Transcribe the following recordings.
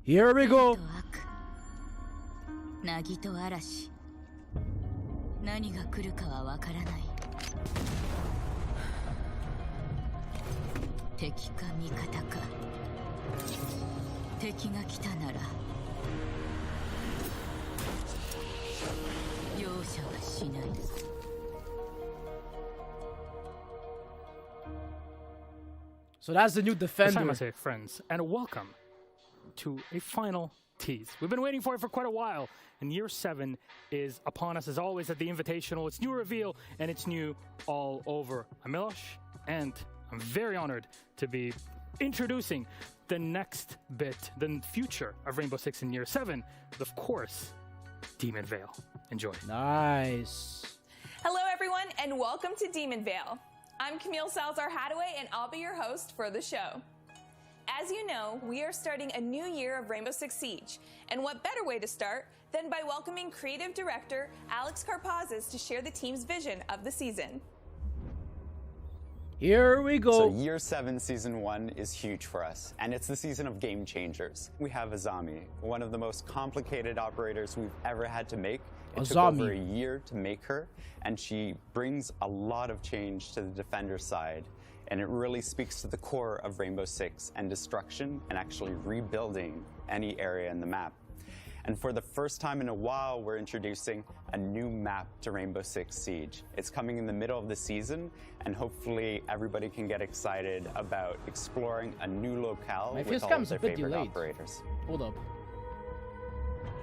Here we go. 凪と嵐。何が来るかはわからない。敵か味方か。敵が来たなら容赦はしない。So that's the new defender. Azami, friends, and welcome to a final tease. We've been waiting for it for quite a while, and year 7 is upon us as always at the Invitational. It's new reveal, and it's new all over. I'm Milosh, and I'm very honored to be introducing the next bit, the future of Rainbow Six in year 7, with, of course, Demon Vale. Enjoy. Nice. Hello, everyone, and welcome to Demon Vale. I'm Camille Salazar-Hadaway, and I'll be your host for the show. As you know, we are starting a new year of Rainbow Six Siege, and what better way to start than by welcoming creative director Alex Karpazis to share the team's vision of the season. Here we go. So year 7, season 1 is huge for us, and it's the season of game changers. We have Azami, one of the most complicated operators we've ever had to make. It took over a year to make her, and she brings a lot of change to the defender side, and it really speaks to the core of Rainbow Six and destruction and actually rebuilding any area in the map. And for the first time in a while, we're introducing a new map to Rainbow Six Siege. It's coming in the middle of the season, and hopefully everybody can get excited about exploring a new locale with all of their favorite operators. Hold up.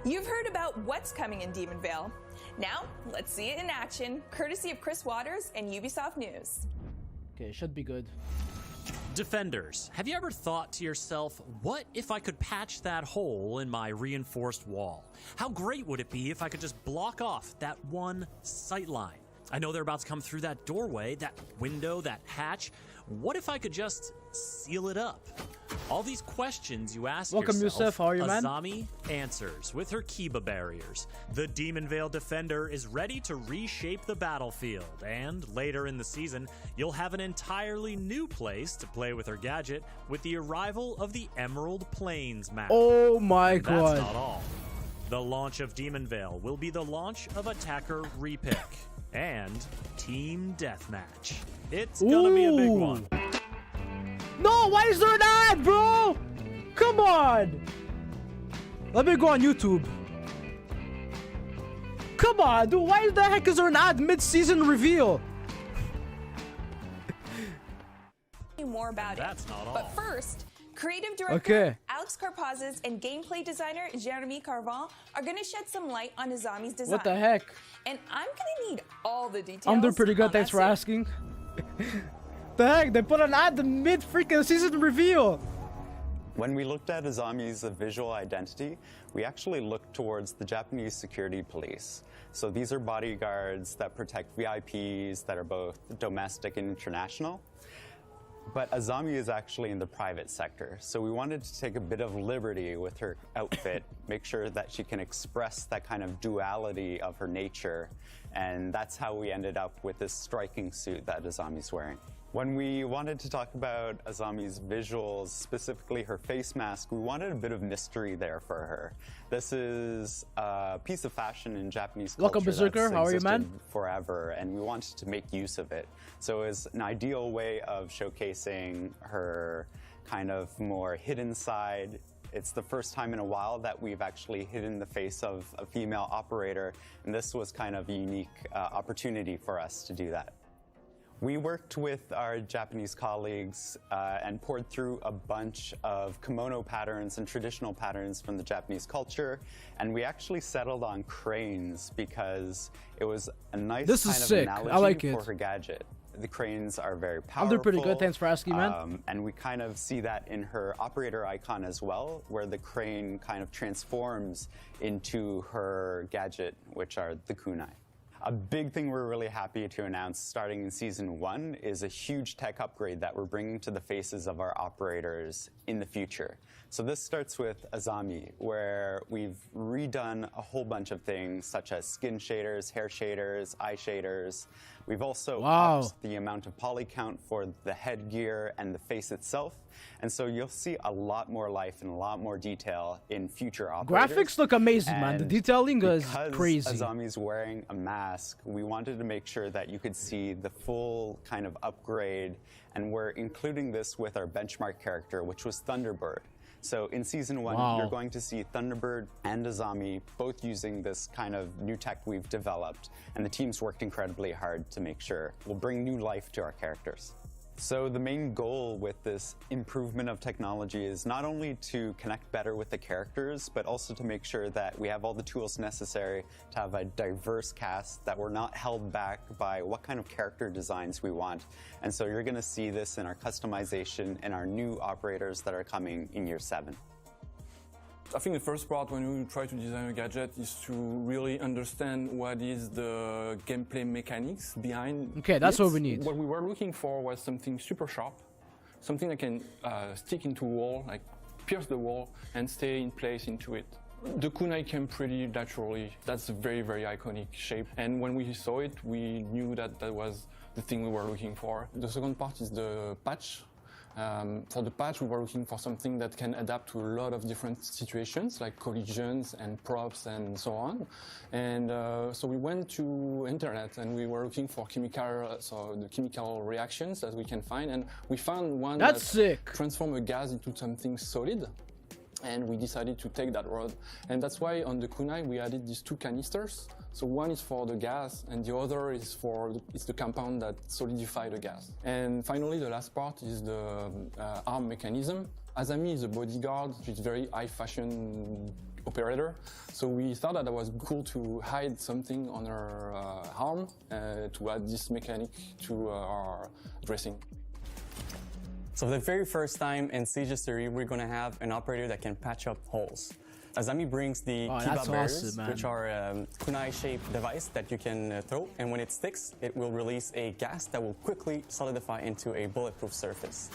You've heard about what's coming in Demon Vale. Now, let's see it in action, courtesy of Chris Waters and Ubisoft News. Okay, should be good. Defenders, have you ever thought to yourself, what if I could patch that hole in my reinforced wall? How great would it be if I could just block off that one sight line? I know they're about to come through that doorway, that window, that hatch. What if I could just seal it up? All these questions you ask yourself, Yusuf. How are you, man? Azami answers with her Kiba barriers. The Demon Vale Defender is ready to reshape the battlefield, and later in the season, you'll have an entirely new place to play with her gadget with the arrival of the Emerald Plains map. Oh my god. That's not all. The launch of Demon Vale will be the launch of Attacker Repick and Team Deathmatch. It's gonna be a big one. No, why is there an ad, bro? Come on. Let me go on YouTube. Come on, dude. Why the heck is there an ad mid-season reveal? More about That's not all. But first, creative director Alex Karpazis and gameplay designer Jeremy Carvan are going to shed some light on Azami's design. What the heck? And I'm going to need all the details. I'm doing pretty good. Thanks for asking. The heck? They put an ad mid freaking season reveal. When we looked at Azami's visual identity, we actually looked towards the Japanese security police. So these are bodyguards that protect VIPs that are both domestic and international. But Azami is actually in the private sector, so we wanted to take a bit of liberty with her outfit, make sure that she can express that kind of duality of her nature, and that's how we ended up with this striking suit that Azami's wearing. When we wanted to talk about Azami's visuals, specifically her face mask, we wanted a bit of mystery there for her. This is a piece of fashion in Japanese culture Welcome, Berserker. that's How are you, man? existed forever, and we wanted to make use of it. So it was an ideal way of showcasing her kind of more hidden side. It's the first time in a while that we've actually hidden the face of a female operator, and this was kind of a unique opportunity for us to do that. We worked with our Japanese colleagues and poured through a bunch of kimono patterns and traditional patterns from the Japanese culture, and we actually settled on cranes because it was a nice analogy for her gadget. The cranes are very powerful. I'm doing pretty good. Thanks for asking, man. And we kind of see that in her operator icon as well, where the crane kind of transforms into her gadget, which are the kunai. A big thing we're really happy to announce starting in Season 1 is a huge tech upgrade that we're bringing to the faces of our operators in the future. So this starts with Azami, where we've redone a whole bunch of things such as skin shaders, hair shaders, eye shaders. We've also Wow. upped the amount of poly count for the headgear and the face itself. And so you'll see a lot more life and a lot more detail in future operators. Graphics look amazing, man. The And detailing is because crazy. Azami's wearing a mask, we wanted to make sure that you could see the full kind of upgrade, and we're including this with our benchmark character, which was Thunderbird. So in Season 1, Wow. you're going to see Thunderbird and Azami both using this kind of new tech we've developed, and the team's worked incredibly hard to make sure we'll bring new life to our characters. So the main goal with this improvement of technology is not only to connect better with the characters, but also to make sure that we have all the tools necessary to have a diverse cast, that we're not held back by what kind of character designs we want. And so you're going to see this in our customization and our new operators that are coming in Year 7. I think the first part when we try to design a gadget is to really understand what is the gameplay mechanics behind Okay, that's it. what we need. What we were looking for was something super sharp, something that can stick into a wall, like pierce the wall and stay in place into it. The kunai came pretty naturally. That's a very, very iconic shape. And when we saw it, we knew that that was the thing we were looking for. The second part is the patch. For the patch, we were looking for something that can adapt to a lot of different situations, like collisions and props and so on. And so we went to internet and we were looking for the chemical reactions that we can find, and we found one That's that sick. transformed a gas into something solid. And we decided to take that road. And that's why on the kunai we added these two canisters. So one is for the gas and the other is it's the compound that solidifies the gas. And finally the last part is the arm mechanism. Azami is a bodyguard. She's a very high fashion operator. So we thought that it was cool to hide something on her arm to add this mechanic to our dressing. So for the very first time in Siege history, we're going to have an operator that can patch up holes. Azami brings the Oh, Kiba that's barriers, awesome, man. which are a kunai-shaped device that you can throw, and when it sticks, it will release a gas that will quickly solidify into a bulletproof surface.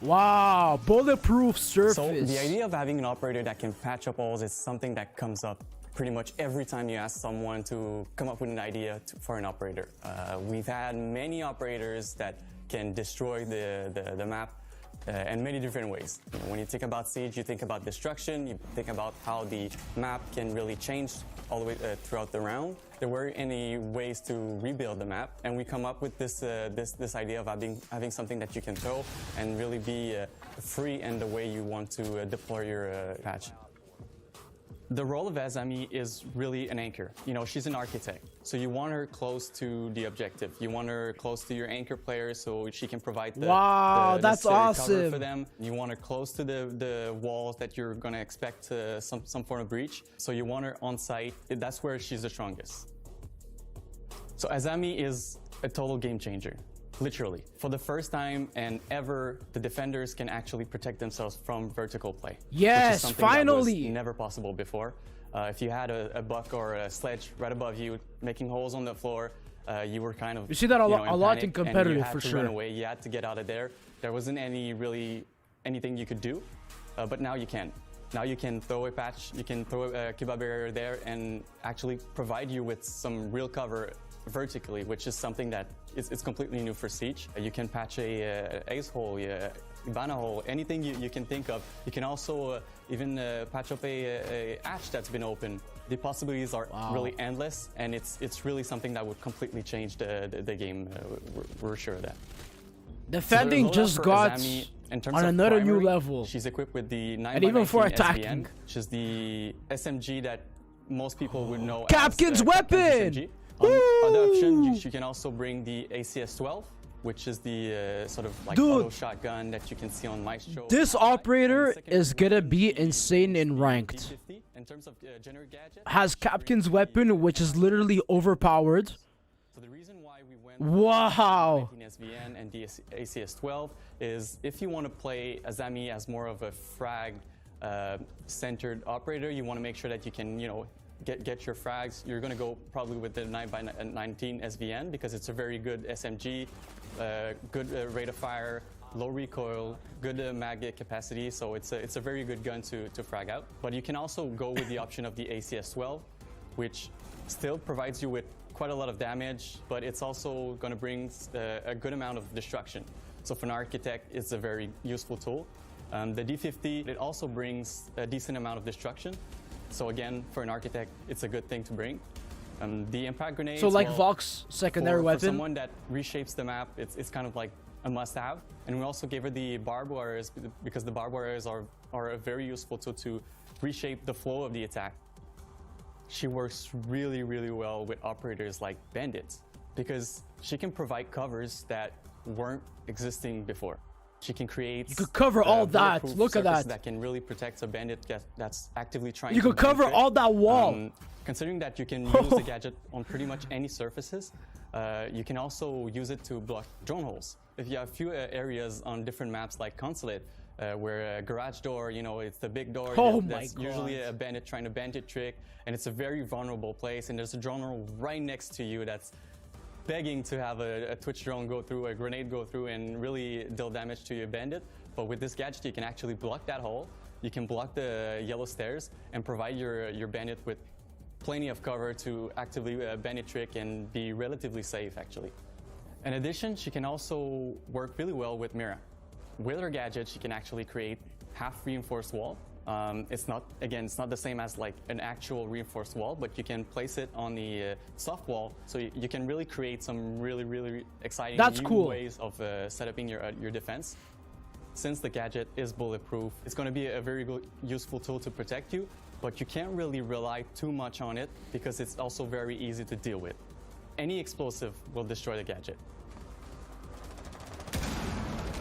Wow, bulletproof surface. So the idea of having an operator that can patch up holes is something that comes up pretty much every time you ask someone to come up with an idea for an operator. We've had many operators that can destroy the map in many different ways. You know, when you think about Siege, you think about destruction, you think about how the map can really change all the way throughout the round. There weren't any ways to rebuild the map, and we come up with this idea of having something that you can throw and really be free in the way you want to deploy your patch. The role of Azami is really an anchor. You know, she's an architect, so you want her close to the objective. You want her close to your anchor players so she can provide the Wow, that's necessary cover awesome. for them. You want her close to the walls that you're going to expect some form of breach. So you want her on site. That's where she's the strongest. So Azami is a total game changer. Literally. For the first time and ever, the defenders can actually protect themselves from vertical play. Yes, which is something finally. that was never possible before. If you had a buck or a sledge right above you, making holes on the floor, you were kind of You see that a lot panic, in competitive, and you had for to sure. run away. You had to get out of there. There wasn't anything you could do, but now you can. Now you can throw a patch, you can throw a Kiba barrier there and actually provide you with some real cover vertically, which is something that it's completely new for Siege. You can patch a ace hole, Ibana hole, anything you can think of. You can also even patch up a hatch that's been open. The possibilities are really endless, and it's really something that would completely change the game. We're sure of that. Defending So the just loadout for got Azami, in terms on of another new primary, level. She's equipped with the 9x19 And even for SVN, attacking. which is the SMG that most people would know Capkin's as weapon! SMG. On other option, you can also bring the ACS-12, which is the sort of like Dude, auto shotgun that you can see on Maestro. this operator is gonna be insane in ranked. D50. In terms of generic gadget, Has Capkin's weapon, which is literally overpowered. So the reason why we went Wow. with the 19 SVN and the ACS-12 is if you want to play Azami as more of a frag centered operator, you want to make sure that you can, get your frags. You're going to go probably with the 9x19 SVN because it's a very good SMG, good rate of fire, low recoil, good mag capacity, so it's a very good gun to frag out. But you can also go with the option of the ACS-12, which still provides you with quite a lot of damage, but it's also going to bring a good amount of destruction. So for an architect, it's a very useful tool. The D50, it also brings a decent amount of destruction. So again, for an architect, it's a good thing to bring. The impact grenade. So like Vox secondary weapon. For someone that reshapes the map, it's kind of like a must-have. And we also gave her the barbed wires because the barbed wires are a very useful tool to reshape the flow of the attack. She works really, really well with operators like bandits because she can provide covers that weren't existing before. She can create. You could cover all that. Look at that. That can really protect a bandit that's actively trying. You could cover all that wall. Considering that you can use the gadget on pretty much any surfaces, you can also use it to block drone holes. If you have a few areas on different maps like Consulate, where a garage door, you know, it's the big door that's usually a bandit trying to bandit trick, and it's a very vulnerable place, and there's a drone hole right next to you that's begging to have a Twitch drone go through, a grenade go through, and really deal damage to your bandit. But with this gadget, you can actually block that hole, you can block the yellow stairs, and provide your bandit with plenty of cover to actively bandit trick and be relatively safe, actually. In addition, she can also work really well with Mira. With her gadget, she can actually create half reinforced wall. It's not the same as like an actual reinforced wall, but you can place it on the soft wall, so you can really create some really exciting ways of setting your defense. Since the gadget is bulletproof, it's going to be a very good, useful tool to protect you, but you can't really rely too much on it because it's also very easy to deal with. Any explosive will destroy the gadget.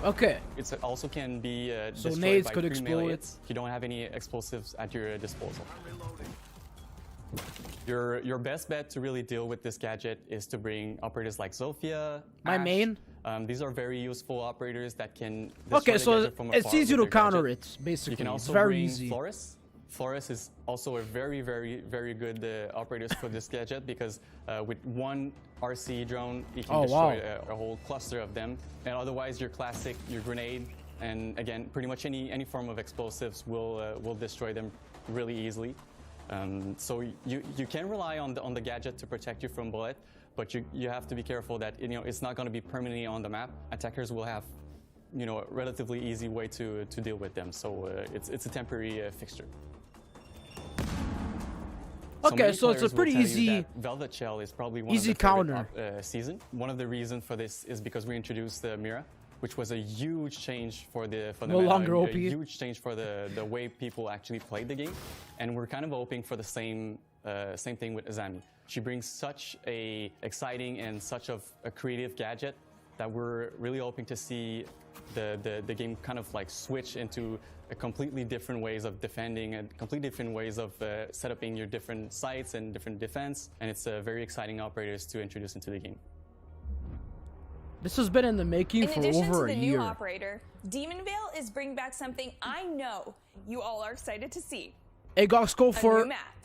Okay. It also can be so destroyed nades by could explode it if you don't have any explosives at your disposal. Your best bet to really deal with this gadget is to bring operators like Zofia, My Ash. main. These are very useful operators that can destroy Okay, the so gadget from it's afar easy with to their counter gadget. it, basically. You can it's also very bring easy. Flores. Flores is also a very good operators for this gadget because with one RC drone, you can destroy a whole cluster of them. And otherwise, your classic, your grenade, and again, pretty much any form of explosives will destroy them really easily. So you can rely on the gadget to protect you from bullet, but you have to be careful that it's not going to be permanently on the map. Attackers will have a relatively easy way to deal with them. So it's a temporary fixture. Okay, so it's a pretty easy Velvet Shell is probably one easy of the counter season. One of the reasons for this is because we introduced the Mira, which was a huge change for the no longer OP. A huge change for the way people actually played the game, and we're kind of hoping for the same thing with Azami. She brings such a exciting and such of a creative gadget that we're really hoping to see the game kind of like switch into a completely different ways of defending and completely different ways of setting your different sites and different defense, and it's very exciting operators to introduce into the game. This has been in the making for over a year. In addition to the new operator, Demon Vale is bringing back something I know you all are excited to see. Agog scope for a new map.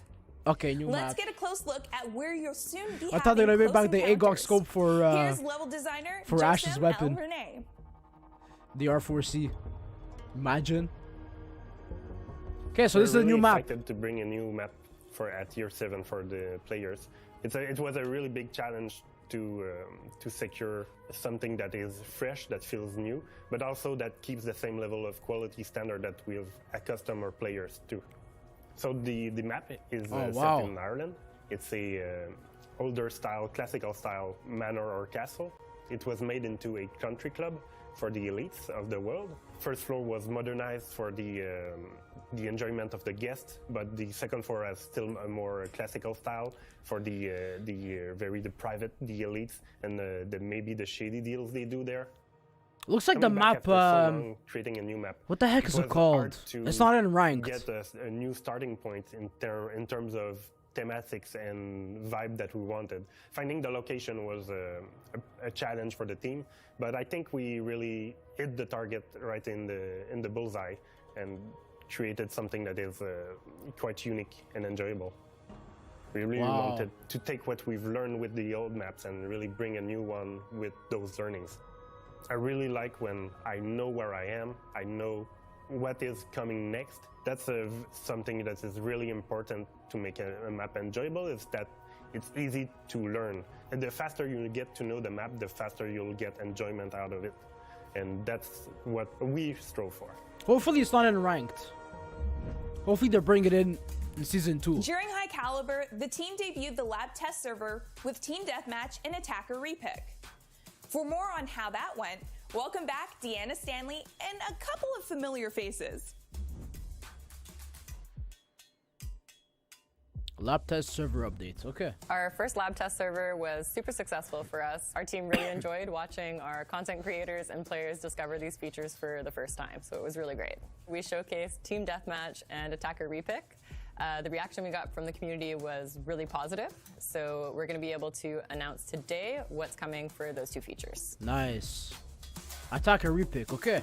Okay, new Let's map. get a close look at where you'll soon be. I thought they were gonna bring back the Agog scope for Here's level designer Ash's weapon. Renee. The R4C. Imagine. Okay, so this is a new map. Excited to bring a new map at Tier 7 for the players. It was a really big challenge to secure something that is fresh, that feels new, but also that keeps the same level of quality standard that we've accustomed our players to. So the map is set in Ireland. It's a older style, classical style manor or castle. It was made into a country club for the elites of the world. First floor was modernized for the enjoyment of the guests, but the second floor has still a more classical style for the private, the elites, and maybe the shady deals they do there. Looks like the map. Creating a new map. What the heck is it called? It's not in ranked. Get a new starting point in terms of thematics and vibe that we wanted. Finding the location was a challenge for the team, but I think we really hit the target right in the bullseye and created something that is quite unique and enjoyable. We really wanted to take what we've learned with the old maps and really bring a new one with those learnings. I really like when I know where I am, I know what is coming next. That's something that is really important to make a map enjoyable, is that it's easy to learn. And the faster you get to know the map, the faster you'll get enjoyment out of it. And that's what we strove for. Hopefully it's not in ranked. Hopefully they're bringing it in season 2. During High Caliber, the team debuted the lab test server with Team Deathmatch and Attacker Repick. For more on how that went, welcome back Deanna Stanley and a couple of familiar faces. Lab test server updates, okay. Our first lab test server was super successful for us. Our team really enjoyed watching our content creators and players discover these features for the first time, so it was really great. We showcased Team Deathmatch and Attacker Repick. The reaction we got from the community was really positive, so we're going to be able to announce today what's coming for those two features. Nice. Attacker Repick, okay.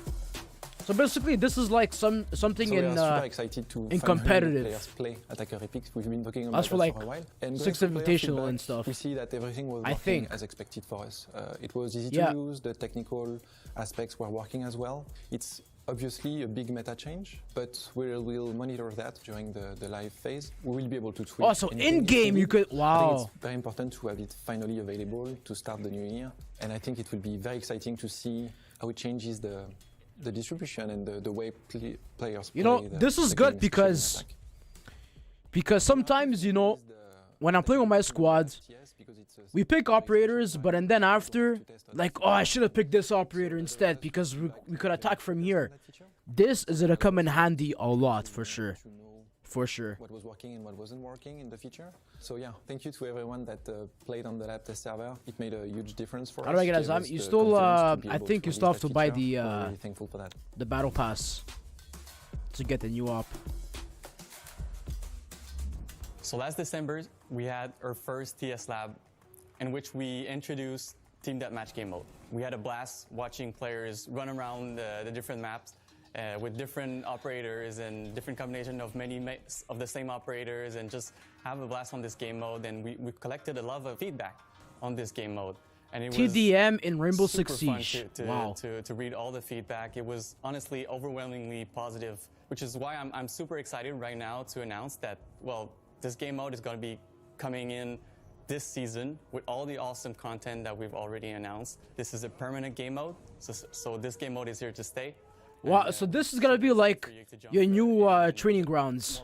So basically, this is like something we in are super excited to in finally competitive. Players play Attacker Repick. We've been talking about That's for like a while. And 6 going to player Invitational feedback, and stuff. We see that everything was I working think. as expected for us. It was easy to use. The technical aspects were working as well. It's obviously a big meta change, but we'll monitor that during the live phase. We will be able to tweak. Oh, so anything in-game you could, I wow. think it's very important to have it finally available to start the new year. And I think it will be very exciting to see how it changes the distribution and the way players play. You know, this is good because sometimes, you know, when I'm playing with my squad, we pick operators, but and then after, like, oh, I should have picked this operator instead because we could attack from here. This is gonna come in handy a lot, for sure. For sure. What was working and what wasn't working in the future. So yeah, thank you to everyone that played on the lab test server. It made a huge difference for us. How do I get Azami? You still, I think you still have to buy the thankful for that. The battle pass to get the new op. So last December, we had our first TS lab in which we introduced Team Deathmatch game mode. We had a blast watching players run around the different maps with different operators and different combination of many of the same operators, and just have a blast on this game mode. And we collected a lot of feedback on this game mode. And it TDM in Rainbow super Six fun Siege. to read all the feedback. It was honestly overwhelmingly positive, which is why I'm super excited right now to announce that, well, this game mode is going to be coming in this season with all the awesome content that we've already announced. This is a permanent game mode, so this game mode is here to stay. Wow, so this is gonna be like your new training grounds.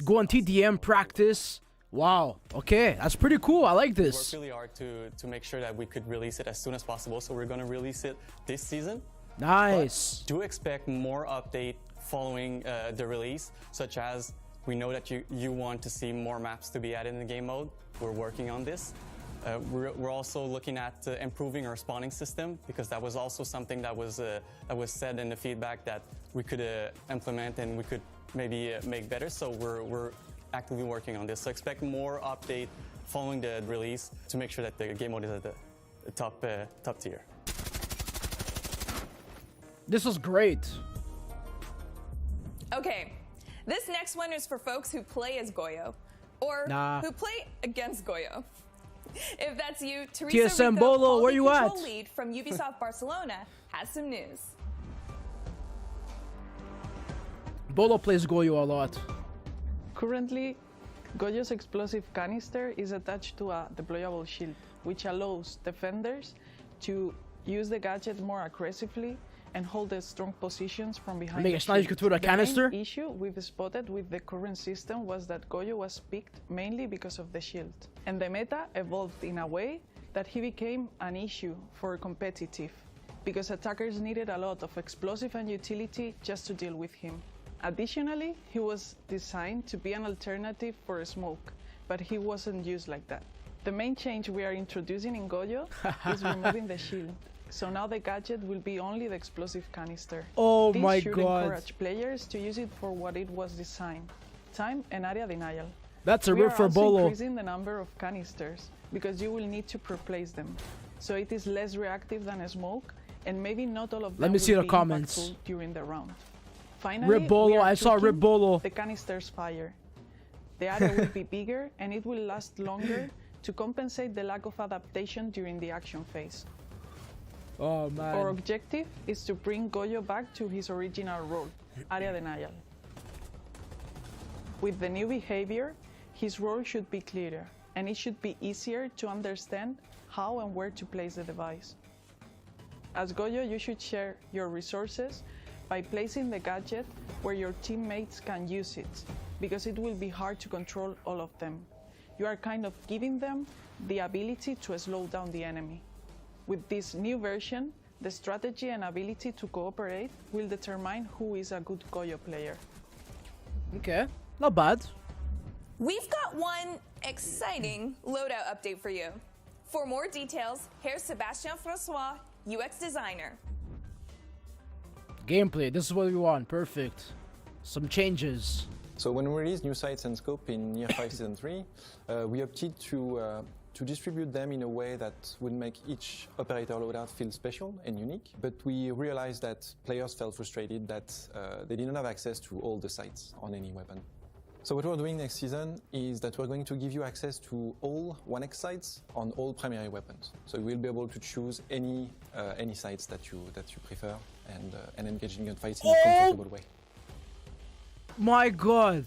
Go on TDM practice. Wow, okay, that's pretty cool. I like We this. worked really hard to make sure that we could release it as soon as possible, so we're going to release it this season. Nice. But do expect more update following the release, such as we know that you want to see more maps to be added in the game mode. We're working on this. We're also looking at improving our spawning system, because that was also something that was said in the feedback that we could implement and we could maybe make better. So we're actively working on this. So expect more update following the release to make sure that the game mode is at the top tier. This is great. Okay, this next one is for folks who play as Goyo, or who play against Goyo. If that's you, Teresa TSM Rico, Bolo, where quality you control at? lead from Ubisoft Barcelona, has some news. Bolo plays Goyo a lot. Currently, Goyo's explosive canister is attached to a deployable shield, which allows defenders to use the gadget more aggressively and hold the strong positions from behind. Make the a sniper shield. through the canister? main issue we've spotted with the current system was that Goyo was picked mainly because of the shield, and the meta evolved in a way that he became an issue for competitive, because attackers needed a lot of explosive and utility just to deal with him. Additionally, he was designed to be an alternative for smoke, but he wasn't used like that. The main change we are introducing in Goyo is removing the shield. So now the gadget will be only the explosive canister. Oh This my should god. encourage players to use it for what it was designed: time and area denial. That's a We rip are for also Bolo. increasing the number of canisters because you will need to replace them. So it is less reactive than a smoke, and maybe not all of them Let me see will the be comments. impactful during the round. Finally, Rip Bolo, we are I saw Rip tweaking Bolo. the canister's fire. The area will be bigger and it will last longer to compensate the lack of adaptation during the action phase. Oh man. Our objective is to bring Goyo back to his original role, area denial. With the new behavior, his role should be clearer. and it should be easier to understand how and where to place the device. As Goyo, you should share your resources by placing the gadget where your teammates can use it, because it will be hard to control all of them. You are kind of giving them the ability to slow down the enemy. With this new version, the strategy and ability to cooperate will determine who is a good Goyo player. Okay, not bad. We've got one exciting loadout update for you. For more details, here's Sébastien Francois, UX designer. Gameplay, this is what we want. Perfect. Some changes. So when we released new sites and scope in Year 5 Season 3, we opted to distribute them in a way that would make each operator loadout feel special and unique. But we realized that players felt frustrated that they didn't have access to all the sites on any weapon. So what we're doing next season is that we're going to give you access to all 1x sites on all primary weapons. So you'll be able to choose any sites that you prefer and engage in gunfights in a comfortable way. My God.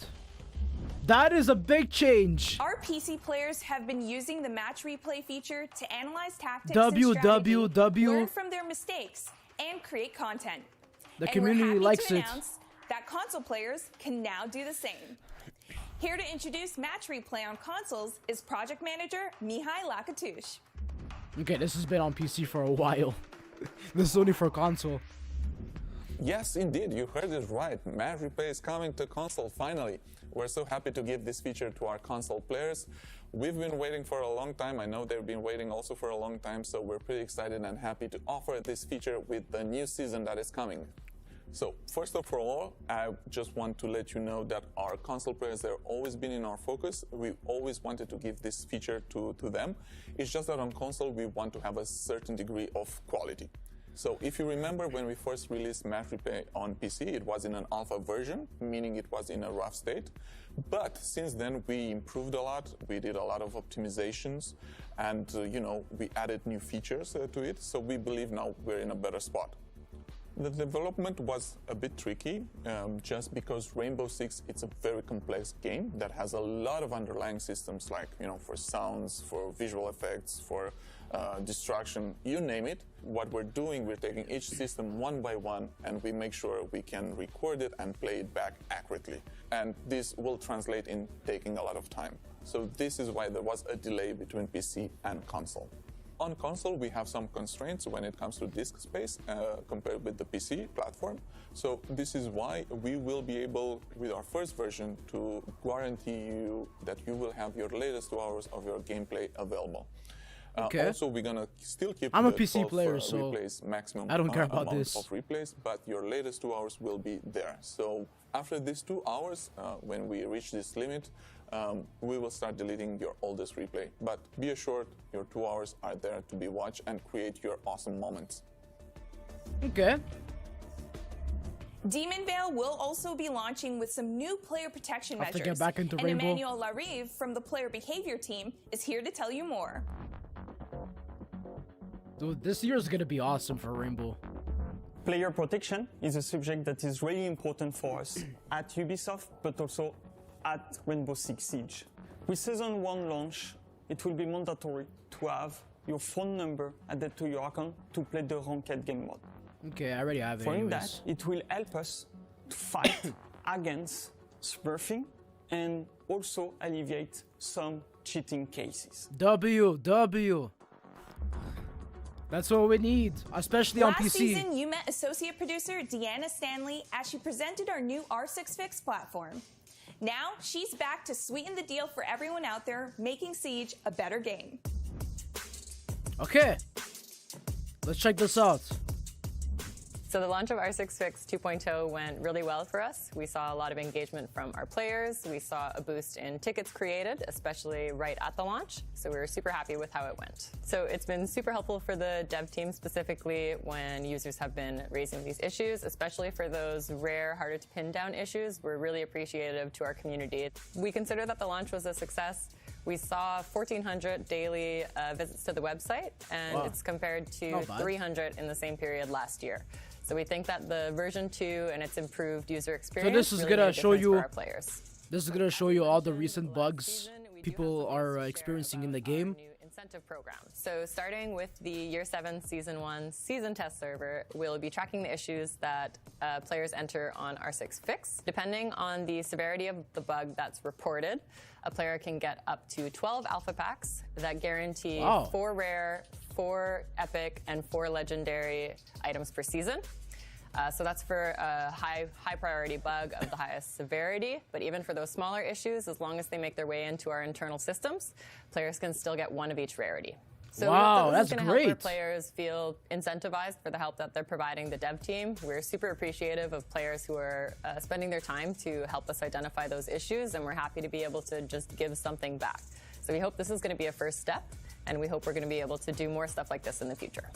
That is a big change. Our PC players have been using the match replay feature to analyze tactics and strategy, learn from their mistakes, and create content. The community likes it. We're happy to announce that console players can now do the same. Here to introduce match replay on consoles is project manager Mihai Lakatush. Okay, this has been on PC for a while. This is only for console. Yes, indeed, you heard it right. Match replay is coming to console finally. We're so happy to give this feature to our console players. We've been waiting for a long time. I know they've been waiting also for a long time, so we're pretty excited and happy to offer this feature with the new season that is coming. So first of all, I just want to let you know that our console players, they've always been in our focus. We always wanted to give this feature to them. It's just that on console, we want to have a certain degree of quality. So if you remember when we first released Match Replay on PC, it was in an alpha version, meaning it was in a rough state. But since then, we improved a lot. We did a lot of optimizations and, we added new features to it. So we believe now we're in a better spot. The development was a bit tricky, just because Rainbow Six, it's a very complex game that has a lot of underlying systems like, for sounds, for visual effects, for distraction, you name it. What we're doing, we're taking each system one by one, and we make sure we can record it and play it back accurately. And this will translate in taking a lot of time. So this is why there was a delay between PC and console. On console, we have some constraints when it comes to disk space compared with the PC platform. So this is why we will be able, with our first version, to guarantee you that you will have your latest 2 hours of your gameplay available. Okay. Also, we're gonna still keep I'm a the PC 12 player, so replays maximum I don't care about amount this. of replays, but your latest 2 hours will be there. So after these 2 hours, when we reach this limit, we will start deleting your oldest replay. But be assured, your 2 hours are there to be watched and create your awesome moments. Okay. Demon Vale will also be launching with some new player protection I have to measures. get back into and Rainbow. Emmanuel Larive from the player behavior team is here to tell you more. Dude, this year is gonna be awesome for Rainbow. Player protection is a subject that is really important for us at Ubisoft, but also at Rainbow Six Siege. With Season 1 launch, it will be mandatory to have your phone number added to your account to play the ranked game mode. Okay, I already have it. Following anyways. that, it will help us to fight against smurfing and also alleviate some cheating cases. W. That's what we need, especially on PC. Last season, you met associate producer Deanna Stanley as she presented our new R6 Fix platform. Now, she's back to sweeten the deal for everyone out there, making Siege a better game. Okay, let's check this out. So the launch of R6 Fix 2.0 went really well for us. We saw a lot of engagement from our players. We saw a boost in tickets created, especially right at the launch. So we were super happy with how it went. So it's been super helpful for the dev team, specifically when users have been raising these issues, especially for those rare, harder to pin down issues. We're really appreciative to our community. We consider that the launch was a success. We saw 1,400 daily visits to the website, and it's compared to 300 in the same period last year. So we think that the version 2 and its improved user experience So this is really gonna made a show difference you for our players. This is gonna show you all the recent bugs people are experiencing in the game. Incentive program. So starting with the Year 7 Season 1 season test server, we'll be tracking the issues that players enter on R6 Fix. Depending on the severity of the bug that's reported, a player can get up to 12 alpha packs that guarantee 4 rare, 4 epic, and 4 legendary items per season. So that's for a high priority bug of the highest severity. But even for those smaller issues, as long as they make their way into our internal systems, players can still get 1 of each rarity. So wow, this is that's going to great. help our players feel incentivized for the help that they're providing the dev team. We're super appreciative of players who are spending their time to help us identify those issues, and we're happy to be able to just give something back. So we hope this is going to be a first step, and we hope we're going to be able to do more stuff like this in the future.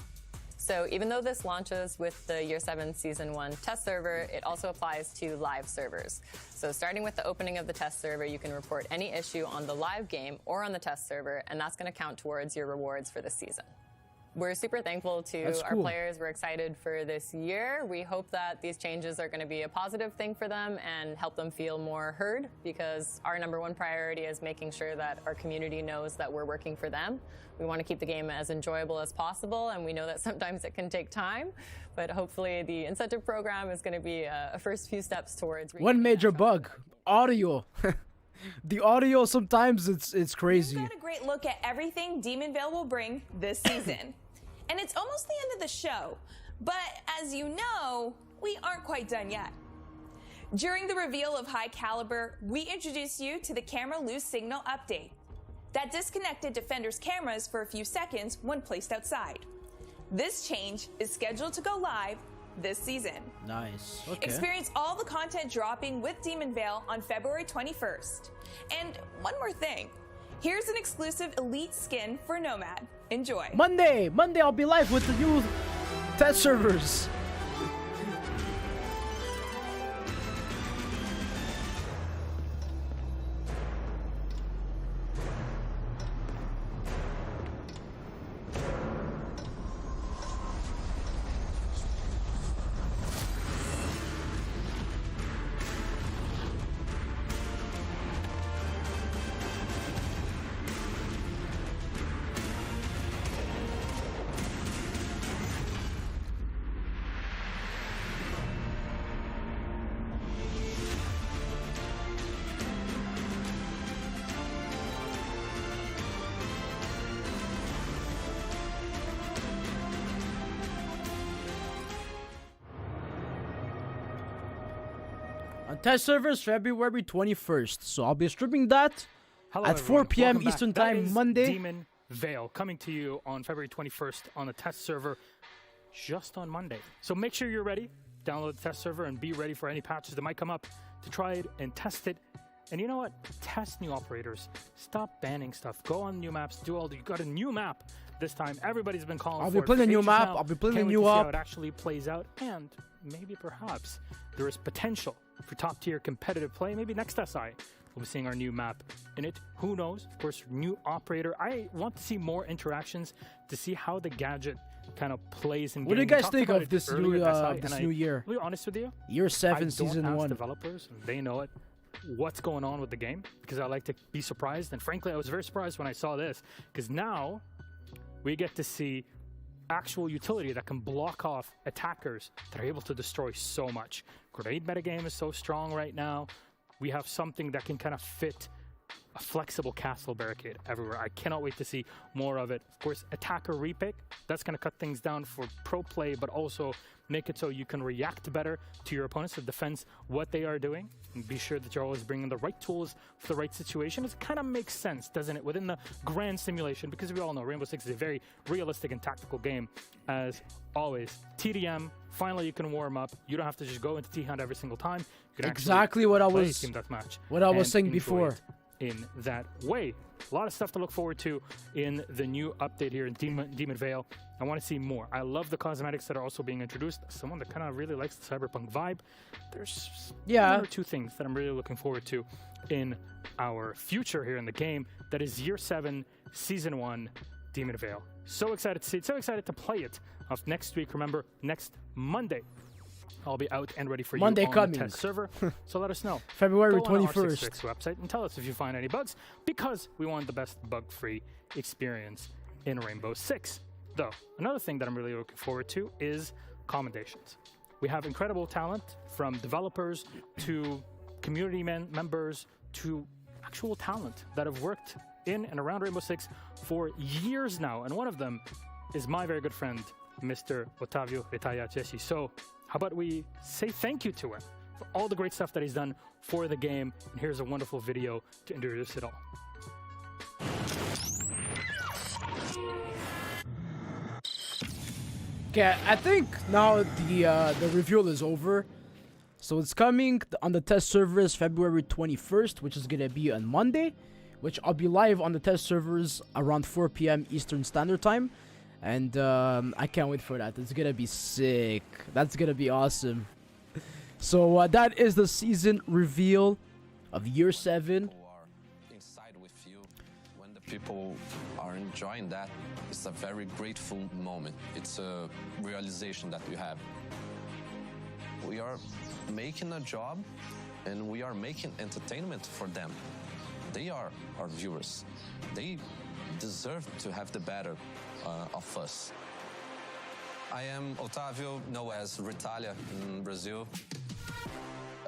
So even though this launches with the Year 7 Season 1 test server, it also applies to live servers. So starting with the opening of the test server, you can report any issue on the live game or on the test server, and that's going to count towards your rewards for the season. We're super thankful to our players. We're excited for this year. We hope that these changes are going to be a positive thing for them and help them feel more heard, because our #1 priority is making sure that our community knows that we're working for them. We want to keep the game as enjoyable as possible, and we know that sometimes it can take time, but hopefully the incentive program is going to be a first few steps towards... One major bug, audio. The audio, sometimes it's crazy. We've got a great look at everything Demonvale will bring this season. And it's almost the end of the show, but as you know, we aren't quite done yet. During the reveal of High Caliber, we introduced you to the camera lose signal update that disconnected defenders' cameras for a few seconds when placed outside. This change is scheduled to go live this season. Nice. Okay. Experience all the content dropping with Demonvale on February 21st. And one more thing. Here's an exclusive elite skin for Nomad. Enjoy. Monday I'll be live with the new test servers. On test servers, February 21st. So I'll be streaming that at 4 p.m. Eastern Time, Monday. Demonvale coming to you on February 21st on the test server just on Monday. So make sure you're ready. Download the test server and be ready for any patches that might come up to try it and test it. And you know what? Test new operators. Stop banning stuff. Go on new maps. Do all. You got a new map this time. Everybody's been calling for it. I'll be playing a new map. Now. I'll be playing a Can't new wait to see up. how it actually plays out, and maybe perhaps there is potential for top-tier competitive play. Maybe next SI we'll be seeing our new map in it. Who knows? Of course, new operator. I want to see more interactions to see how the gadget kind of plays in. What do you guys think of this new year? To be honest with you, Year 7, I Season don't ask 1. developers, they know it. What's going on with the game? Because I like to be surprised, and frankly, I was very surprised when I saw this, because now we get to see actual utility that can block off attackers that are able to destroy so much. Grenade metagame is so strong right now. We have something that can kind of fit a flexible castle barricade everywhere. I cannot wait to see more of it. Of course, attacker repick, that's going to cut things down for pro play, but also make it so you can react better to your opponents to defense what they are doing. And be sure that you're always bringing the right tools for the right situation. It kind of makes sense, doesn't it, within the grand simulation, because we all know Rainbow Six is a very realistic and tactical game. As always, TDM, finally you can warm up. You don't have to just go into T-Hunt every single time. You can Exactly what I play was Team Deathmatch saying enjoy before. it in that way. A lot of stuff to look forward to in the new update here in Demonvale. I want to see more. I love the cosmetics that are also being introduced. Someone that kind of really likes the cyberpunk vibe. There's one or two things that I'm really looking forward to in our future here in the game. That is Year 7, Season 1, Demonvale. So excited to see it. So excited to play it. Next week, remember, next Monday. I'll be out and ready for Monday you on coming. the test server. So let us know. February Go on our 21st. R66 website and tell us if you find any bugs, because we want the best bug-free experience in Rainbow Six. Though, another thing that I'm really looking forward to is commendations. We have incredible talent, from developers to community members to actual talent that have worked in and around Rainbow Six for years now, and one of them is my very good friend, Mr. Otavio Retalha. So how about we say thank you to him for all the great stuff that he's done for the game, and here's a wonderful video to introduce it all. Okay, I think now the reveal is over. So it's coming on the test servers February 21st, which is gonna be on Monday, which I'll be live on the test servers around 4 p.m. Eastern Standard Time. And I can't wait for that. It's gonna be sick. That's gonna be awesome. So that is the season reveal of Year 7. Inside with you, when the people are enjoying that, it's a very grateful moment. It's a realization that you have. We are making a job, and we are making entertainment for them. They are our viewers. They deserve to have the better of us. I am Otavio, known as Retalha in Brazil.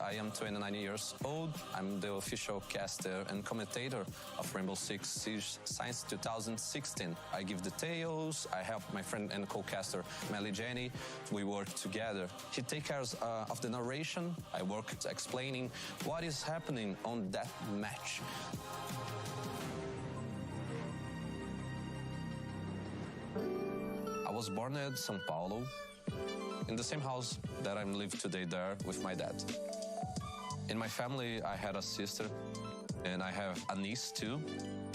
I am 29 years old. I'm the official caster and commentator of Rainbow Six Siege since 2016. I give details, I help my friend and co-caster Melly Jenny. We work together. He takes care of the narration. I work explaining what is happening on that match. I was born in São Paulo, in the same house that I live today there with my dad. In my family, I had a sister, and I have a niece too.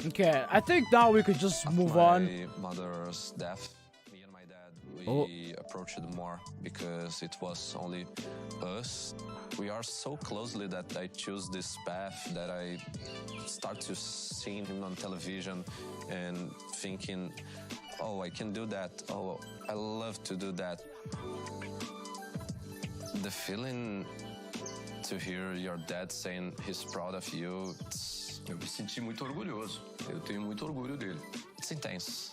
Okay, I think now we could just move on. My mother's death, me and my dad, we approached it more because it was only us. We are so closely that I choose this path, that I start to seeing him on television and thinking, oh, I can do that. Oh, I love to do that. The feeling to hear your dad saying he's proud of you, Eu me senti muito orgulhoso. Eu tenho muito orgulho dele. It's intense.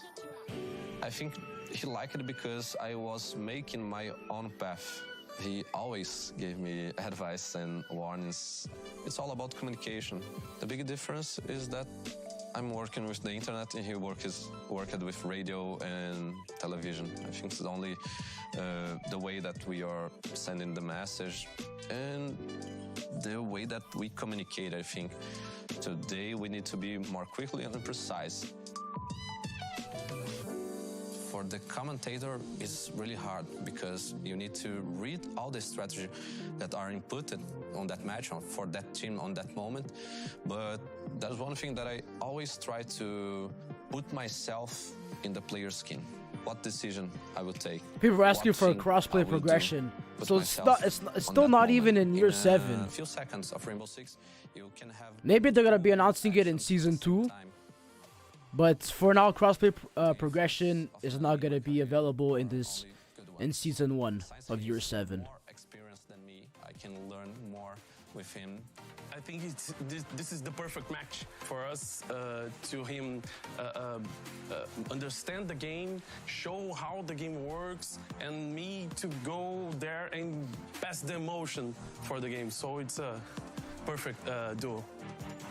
I think he liked it because I was making my own path. He always gave me advice and warnings. It's all about communication. The big difference is that I'm working with the internet and he worked with radio and television. I think it's only the way that we are sending the message and the way that we communicate. I think today we need to be more quickly and precise. For the commentator, it's really hard because you need to read all the strategy that are inputted on that match, for that team on that moment. But there's one thing that I always try to put myself in the player's skin. What decision I will take. People are asking for a crossplay progression. So it's still not even in Year 7. A few seconds of Rainbow Six, you can have... Maybe they're gonna be announcing it in Season 2. But for now, crossplay progression is not gonna be available in Season 1 of Year 7. More experienced than me, I can learn more with him. I think this is the perfect match for us to him understand the game, show how the game works, and me to go there and pass the emotion for the game. So it's a perfect duo.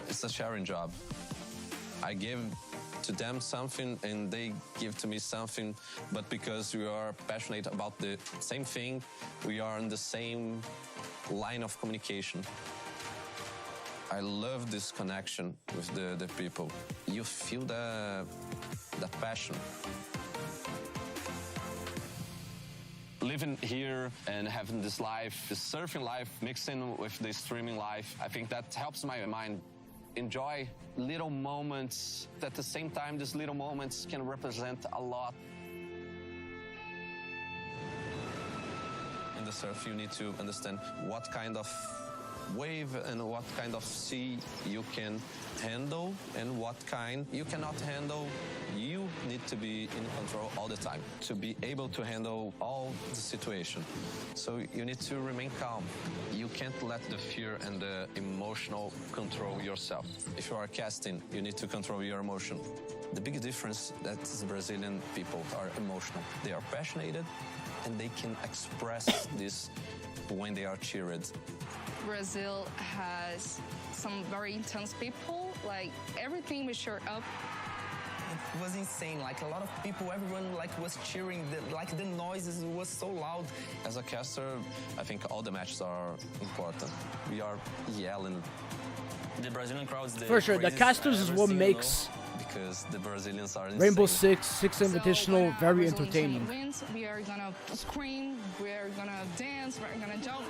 It's a sharing job. I give to them something and they give to me something, but because we are passionate about the same thing, we are in the same line of communication. I love this connection with the people. You feel that passion. Living here and having this life, this surfing life, mixing with the streaming life, I think that helps my mind enjoy little moments. At the same time, these little moments can represent a lot. In the surf, you need to understand what kind of wave and what kind of sea you can handle and what kind you cannot handle. You need to be in control all the time to be able to handle all the situation. So you need to remain calm. You can't let the fear and the emotional control yourself. If you are casting, you need to control your emotion. The big difference that the Brazilian people are emotional. They are passionate and they can express this when they are cheered. Brazil has some very intense people. Like everything we showed up. It was insane. Like a lot of people, everyone was cheering. The noises was so loud. As a caster, I think all the matches are important. We are yelling. The Brazilian crowds. For sure, the casters is what makes because the Brazilians are Rainbow insane. Six Invitational very entertaining. Wins, we are gonna scream, we are gonna dance, we're gonna jump.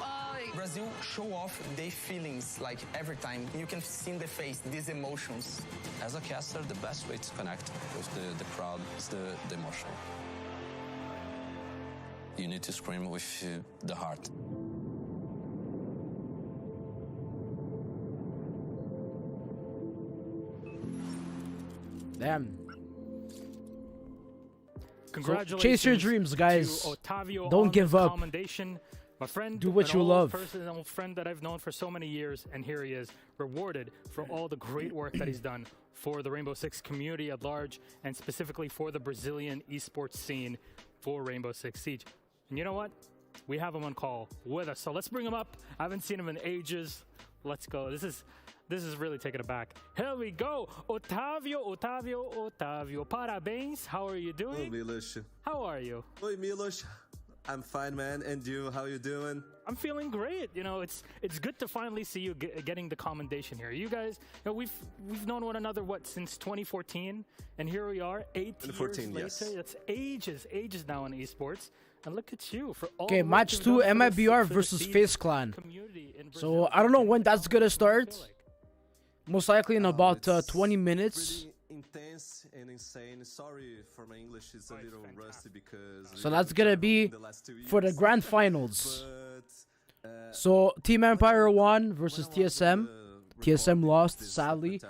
Brazil show off their feelings like every time. You can see in the face these emotions. As a caster, the best way to connect with the crowd is the emotion. You need to scream with the heart. Damn. Congratulations. So chase your dreams, guys. to Otavio Don't on give this up. commendation. My friend, Do what an you old love. personal friend that I've known for so many years, and here he is, rewarded for all the great work that he's done for the Rainbow Six community at large, and specifically for the Brazilian esports scene for Rainbow Six Siege. And you know what? We have him on call with us, so let's bring him up. I haven't seen him in ages. Let's go. This is really taking it back. Here we go. Otavio. Parabéns. How are you doing? Oi, Milos. How are you? Oi, Milos. I'm fine, man. And you, how you doing? I'm feeling great. You know, it's good to finally see you getting the commendation here. You guys, you know, we've known one another since 2014, and here we are, 8 years later. Yes. That's ages now in esports. And look at you for all. Okay, the work match you've 2, done for the MIBR for the versus Siege FaZe Clan. community in So Brazil. I don't know when that's gonna start. Most likely in about 20 minutes. Pretty intense and insane. Sorry for my English, it's a little rusty because. So that's gonna be for the grand finals. So Team Empire won versus TSM. TSM lost, sadly.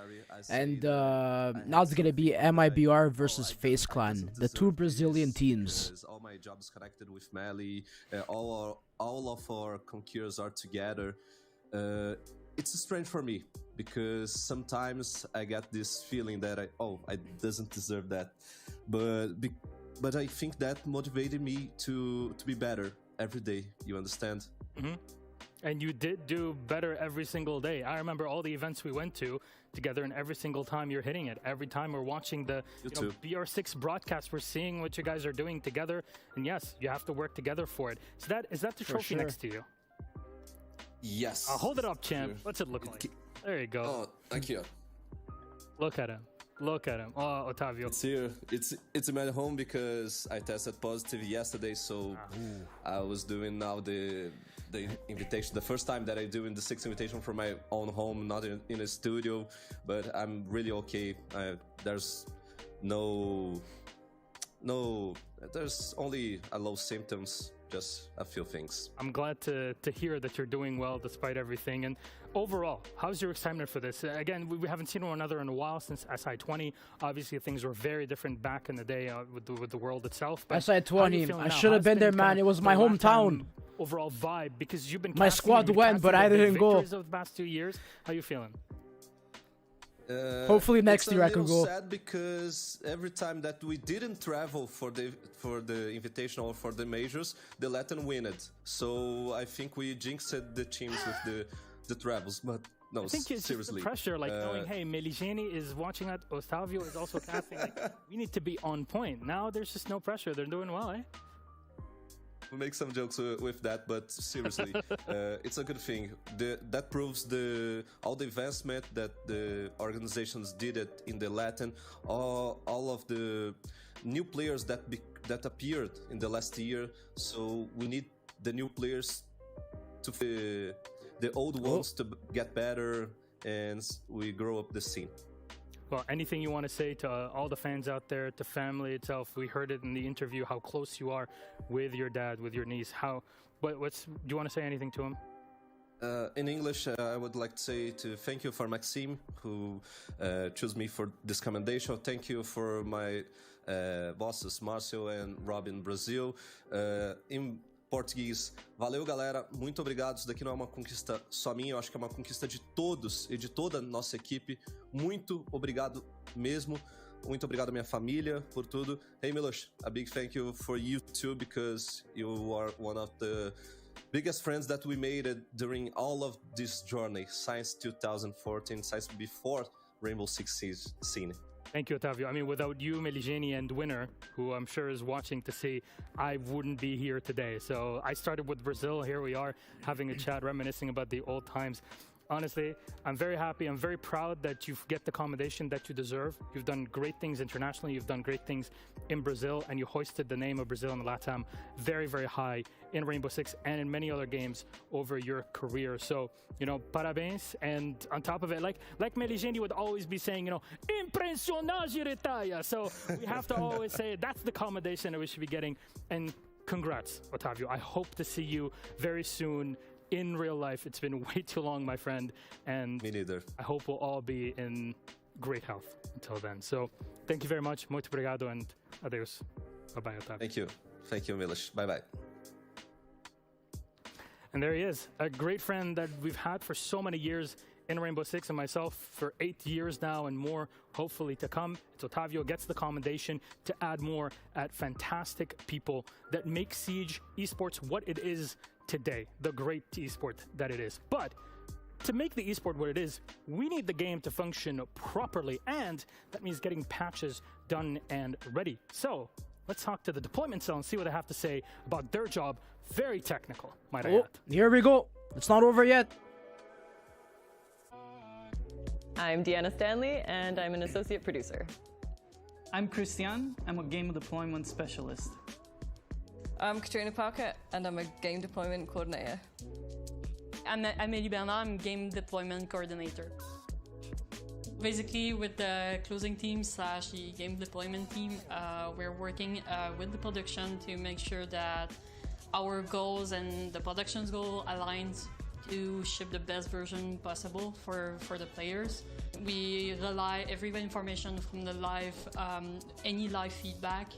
And now it's gonna be MIBR versus FaZe Clan, the two Brazilian teams. All my jobs connected with Mali, all of our conquerors are together. It's strange for me because sometimes I get this feeling that I doesn't deserve that, but I think that motivated me to be better every day. You understand? Mm-hmm. And you did do better every single day. I remember all the events we went to together, and every single time you're hitting it. Every time we're watching the BR6 broadcast, we're seeing what you guys are doing together. And yes, you have to work together for it. So is that the trophy next to you? Yes. I'll hold it up, champ. What's it look like? There you go. Oh, thank you. Look at him. Look at him. Oh, Otavio. It's here. It's in my home because I tested positive yesterday, so I was doing now the invitation. The first time that I do in the 6th invitation from my own home, not in a studio, but I'm really okay. There's there's only a low symptoms. Just a few things. I'm glad to hear that you're doing well despite everything. And overall, how's your excitement for this? Again, we haven't seen one another in a while since SI20. Obviously, things were very different back in the day with the world itself. But SI20, I should have been there, man. It was my hometown. Overall vibe, because you've been my casting, squad went, but I didn't go. Of the past 2 years, how you feeling? Hopefully next year I can go. It's sad because every time that we didn't travel for the invitational or for the majors, the Latin win it. So I think we jinxed the teams with the travels. But no, I think it's seriously. Just the pressure, like knowing, hey, Meligeni is watching that, Otavio is also casting. Like, we need to be on point. Now there's just no pressure. They're doing well, eh? We make some jokes with that, but seriously, it's a good thing. That proves all the investment that the organizations did it in the Latin, all of the new players that appeared in the last year. So we need the new players to the old ones to get better, and we grow up the scene. Well, anything you want to say to all the fans out there, to family itself? We heard it in the interview how close you are with your dad, with your niece. Do you want to say anything to him? In English, I would like to say to thank you for Maxime, who chose me for this commendation. Thank you for my bosses, Márcio and Rob in Brazil. In português, valeu galera, muito obrigado. Isso daqui não é uma conquista só minha, eu acho que é uma conquista de todos e de toda a nossa equipe. Muito obrigado mesmo. Muito obrigado minha família por tudo. Hey Milos, a big thank you for you too, because you are one of the biggest friends that we made during all of this journey since 2014, since before Rainbow Six Siege scene. Thank you, Otavio. I mean, without you, Meligeni, and Winner, who I'm sure is watching to see, I wouldn't be here today. So I started with Brazil. Here we are having a chat, reminiscing about the old times. Honestly, I'm very happy. I'm very proud that you get the commendation that you deserve. You've done great things internationally. You've done great things in Brazil, and you hoisted the name of Brazil and LATAM very, very high in Rainbow Six and in many other games over your career. So, you know, parabéns. And on top of it, like Meligeni would always be saying, you know, impressionante Retalha. So we have to always say that's the commendation that we should be getting. And congrats, Otavio. I hope to see you very soon in real life. It's been way too long, my friend, and me neither. I hope we'll all be in great health until then. So thank you very much. Muito obrigado and adeus. Bye-bye, Otavio. Thank you, Milos. Bye-bye. And there he is, a great friend that we've had for so many years in Rainbow Six, and myself for 8 years now and more, hopefully to come. It's Otavio gets the commendation to add more at fantastic people that make Siege esports what it is today, the great esport that it is. But to make the esport what it is, we need the game to function properly, and that means getting patches done and ready. So let's talk to the deployment cell and see what they have to say about their job. Very technical, might I add. Here we go. It's not over yet. I'm Deanna Stanley, and I'm an associate producer. I'm Christian. I'm a game deployment specialist. I'm Katrina Parker, and I'm a game deployment coordinator. I'm Amélie Bernard, I'm game deployment coordinator. Basically, with the closing team / the game deployment team, we're working with the production to make sure that our goals and the production's goal aligns to ship the best version possible for the players. We rely every information from the live, any live feedback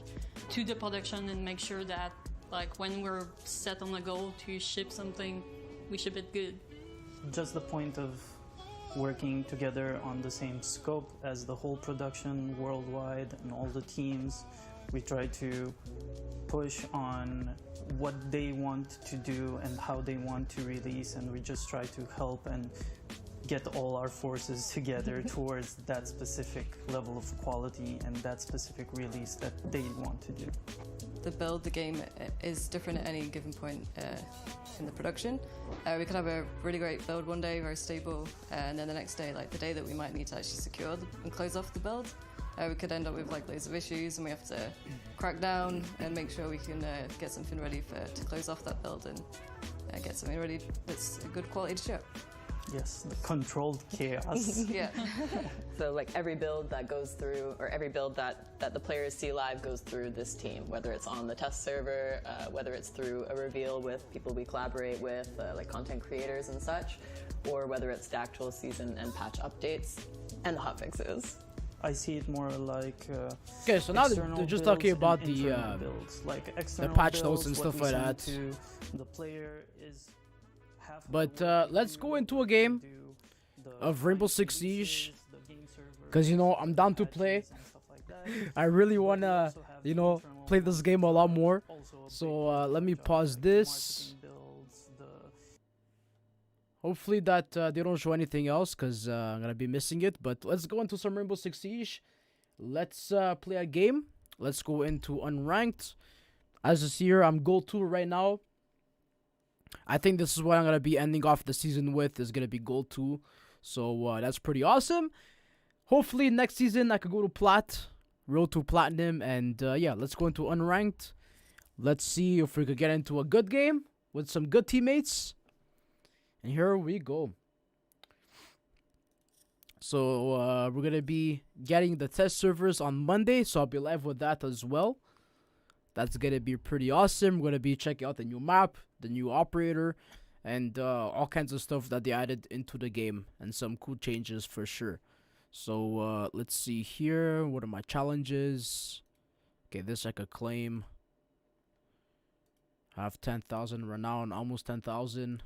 to the production and make sure that like when we're set on a goal to ship something, we ship it good. Just the point of working together on the same scope as the whole production worldwide and all the teams, we try to push on what they want to do and how they want to release, and we just try to help and get all our forces together towards that specific level of quality and that specific release that they want to do. The build, the game is different at any given point in the production. We could have a really great build one day, very stable, and then the next day, like the day that we might need to actually secure and close off the build, we could end up with like loads of issues, and we have to crack down and make sure we can get something ready to close off that build and get something ready that's a good quality to ship. Yes, the controlled chaos. Yeah. So like every build that goes through, or every build that the players see live goes through this team, whether it's on the test server, whether it's through a reveal with people we collaborate with, like content creators and such, or whether it's the actual season and patch updates and the hotfixes. I see it more like okay, so now they're just talking about the builds, like the patch notes and stuff like that. The player is but let's go into a game of Rainbow Six Siege, because you know I'm down to play. I really wanna, you know, play this game a lot more. So let me pause this. Hopefully that they don't show anything else, because I'm gonna be missing it. But let's go into some Rainbow Six Siege. Let's play a game. Let's go into unranked. As you see here, I'm gold 2 right now. I think this is what I'm gonna be ending off the season with, is gonna be gold 2. So that's pretty awesome. Hopefully next season I could go to plat, road to platinum, and yeah, let's go into unranked. Let's see if we could get into a good game with some good teammates. And here we go. So we're gonna be getting the test servers on Monday, so I'll be live with that as well. That's gonna be pretty awesome. We're gonna be checking out the new map, the new operator, and all kinds of stuff that they added into the game, and some cool changes for sure. So let's see here. What are my challenges? Okay, this I could claim. I have 10,000 renown, almost 10,000.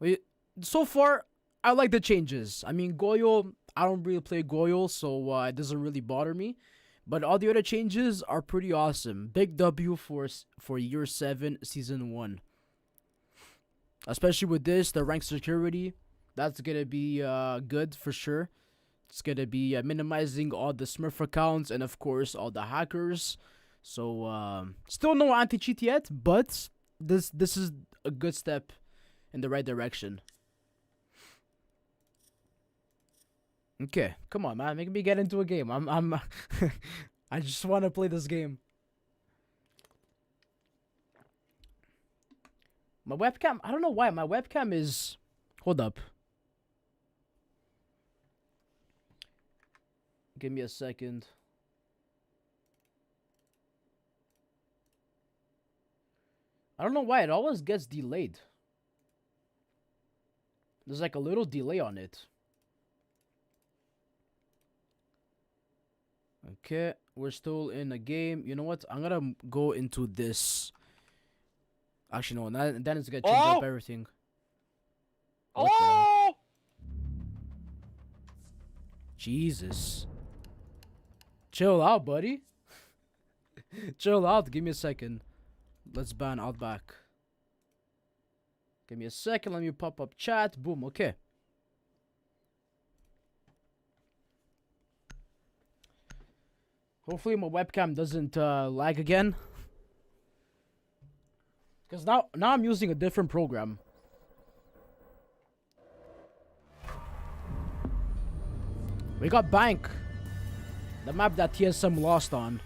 Wait, so far I like the changes. I mean, Goyo, I don't really play Goyo, so it doesn't really bother me. But all the other changes are pretty awesome. Big W for year 7, season 1. Especially with this, the rank security, that's gonna be good for sure. It's gonna be minimizing all the Smurf accounts and of course all the hackers. So still no anti-cheat yet, but this is a good step in the right direction. Okay, come on, man, make me get into a game. I'm I just want to play this game. My webcam, I don't know why my webcam is. Hold up. Give me a second. I don't know why it always gets delayed. There's like a little delay on it. Okay, we're still in a game. You know what? I'm gonna go into this. Actually, no, then it's gonna change up everything. What the? Jesus. Chill out, buddy. Chill out. Give me a second. Let's ban Outback. Give me a second. Let me pop up chat. Boom. Okay. Hopefully my webcam doesn't lag again. Because now I'm using a different program. We got Bank. The map that TSM lost on.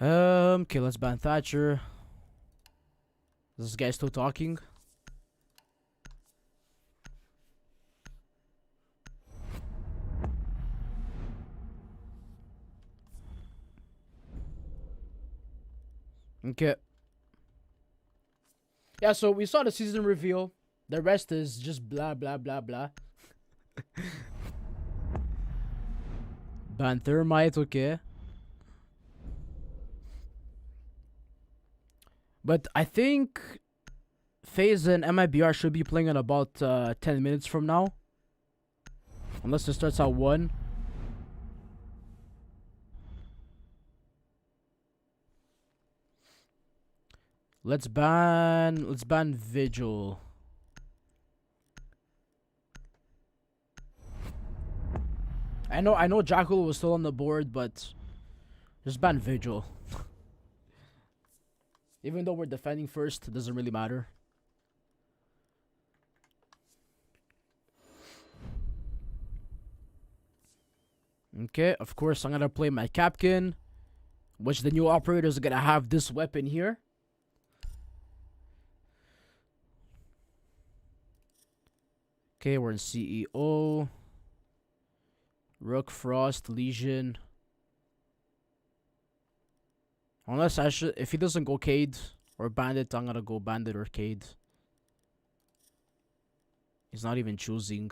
Okay, let's ban Thatcher. Is this guy still talking? Okay. Yeah, so we saw the season reveal. The rest is just blah blah blah blah. Ban Thermite, okay. But I think FaZe and MIBR should be playing in about 10 minutes from now. Unless it starts at 1. Let's ban Vigil. I know Jackal was still on the board, but just ban Vigil. Even though we're defending first, it doesn't really matter. Okay, of course I'm gonna play my Capkin, which the new operators are gonna have this weapon here. Okay, we're in CEO. Rook, Frost, Legion. Unless I should, if he doesn't go Cade or Bandit, I'm gonna go Bandit or Cade. He's not even choosing.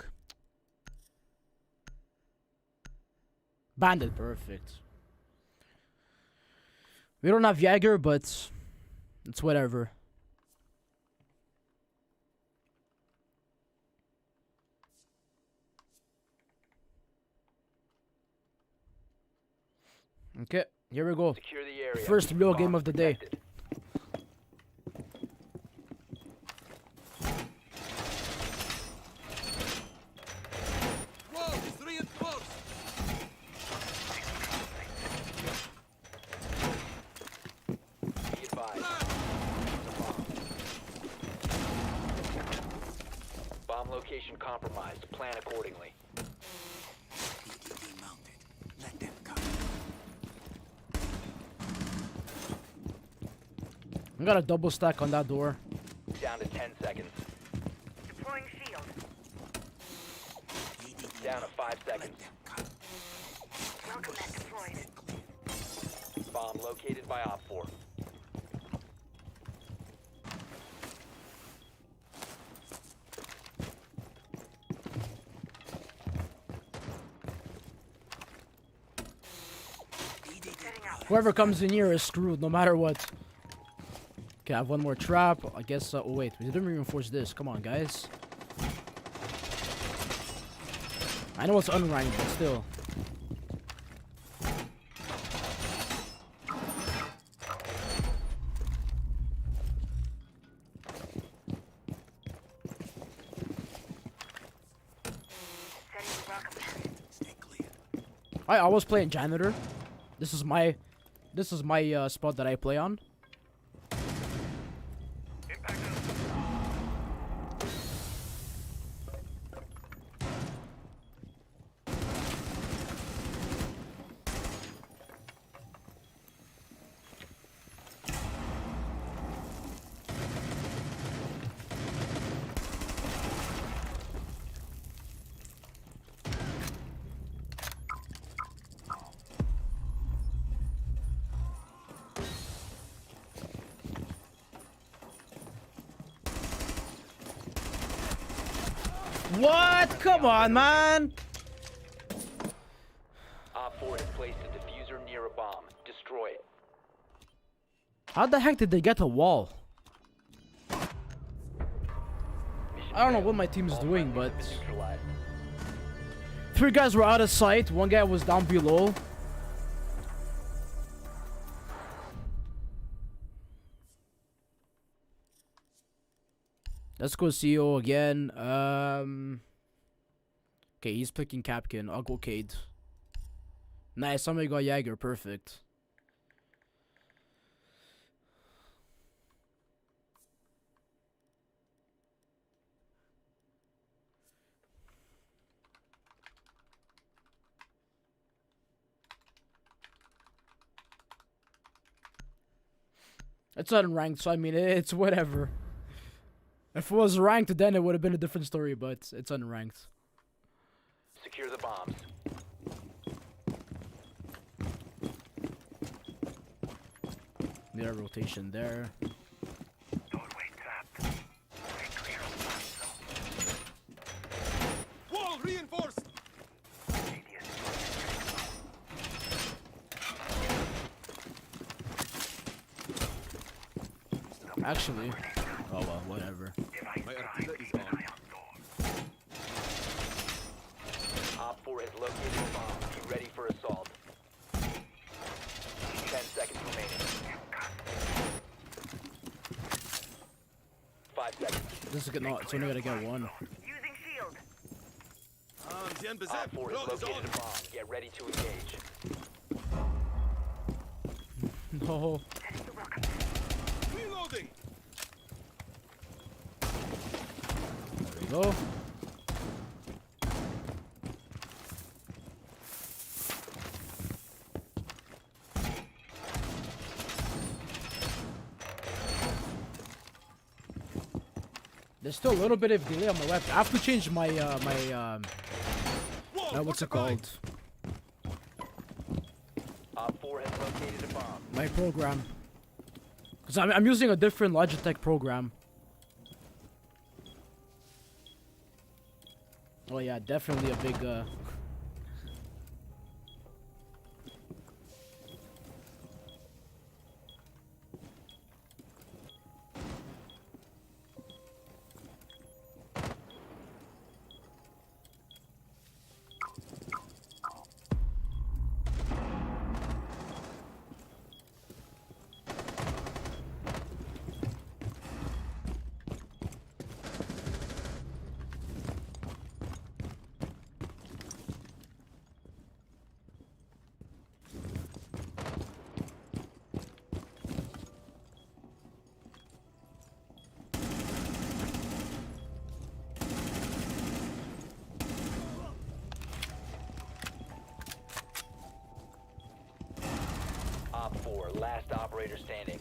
Bandit, perfect. We don't have Jaeger, but it's whatever. Okay, here we go. Secure the area. First real game of the day. Whoa, it's reinforced. Be advised. Bomb location compromised. Plan accordingly. I got a double stack on that door. Down to 10 seconds. Deploying shield. Down to 5 seconds. Welcome that deployed. bomb located by Op 4. Whoever comes in here is screwed, no matter what. Okay, I have one more trap. I guess. Oh wait, we didn't reinforce this. Come on, guys. I know it's unranked, but still. I was playing janitor. This is my spot that I play on. What? Come on, man! Op 4 has placed a diffuser near a bomb. Destroy it. How the heck did they get a wall? I don't know what my team is doing, but 3 guys were out of sight. 1 guy was down below. Let's go CEO again. Okay, he's picking Capkin. I'll go Cade. Nice, somebody got Jaeger. Perfect. It's unranked, so I mean, it's whatever. If it was ranked, then it would have been a different story, but it's unranked. Secure the bombs. Mirror rotation there. Wall reinforced. Actually, oh well, whatever. Op 4 has located a bomb. Be ready for assault. 10 seconds remaining. 5 seconds. This is good. No, it's only gonna get 1. Using shield. Op 4 has located a bomb. Get ready to engage. No. Reloading. There we go. There's still a little bit of delay on my web. I have to change my what's it called? Op 4 has located a bomb. My program. Cause I'm using a different Logitech program. Oh yeah, definitely a big Op 4, last operator standing.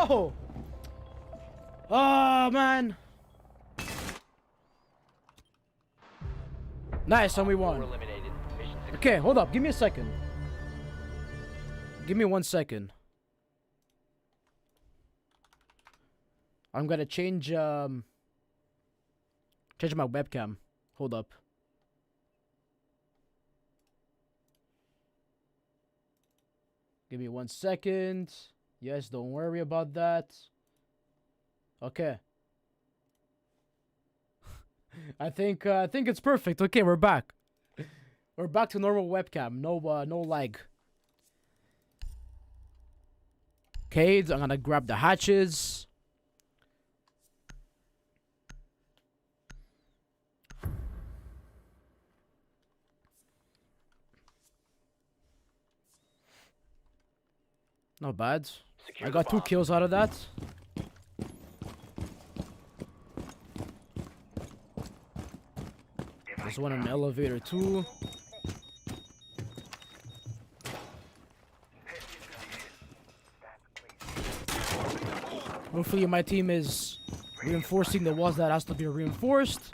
go! Oh, man. Nice, and we won. Okay, hold up. Give me a second. Give me 1 second. I'm gonna change my webcam. Hold up. Give me 1 second. Yes, don't worry about that. Okay. I think it's perfect. Okay, we're back. We're back to normal webcam. No lag. Okay, I'm gonna grab the hatches. Not bad. I got 2 kills out of that. There's one in the elevator too. Hopefully my team is reinforcing the walls that has to be reinforced.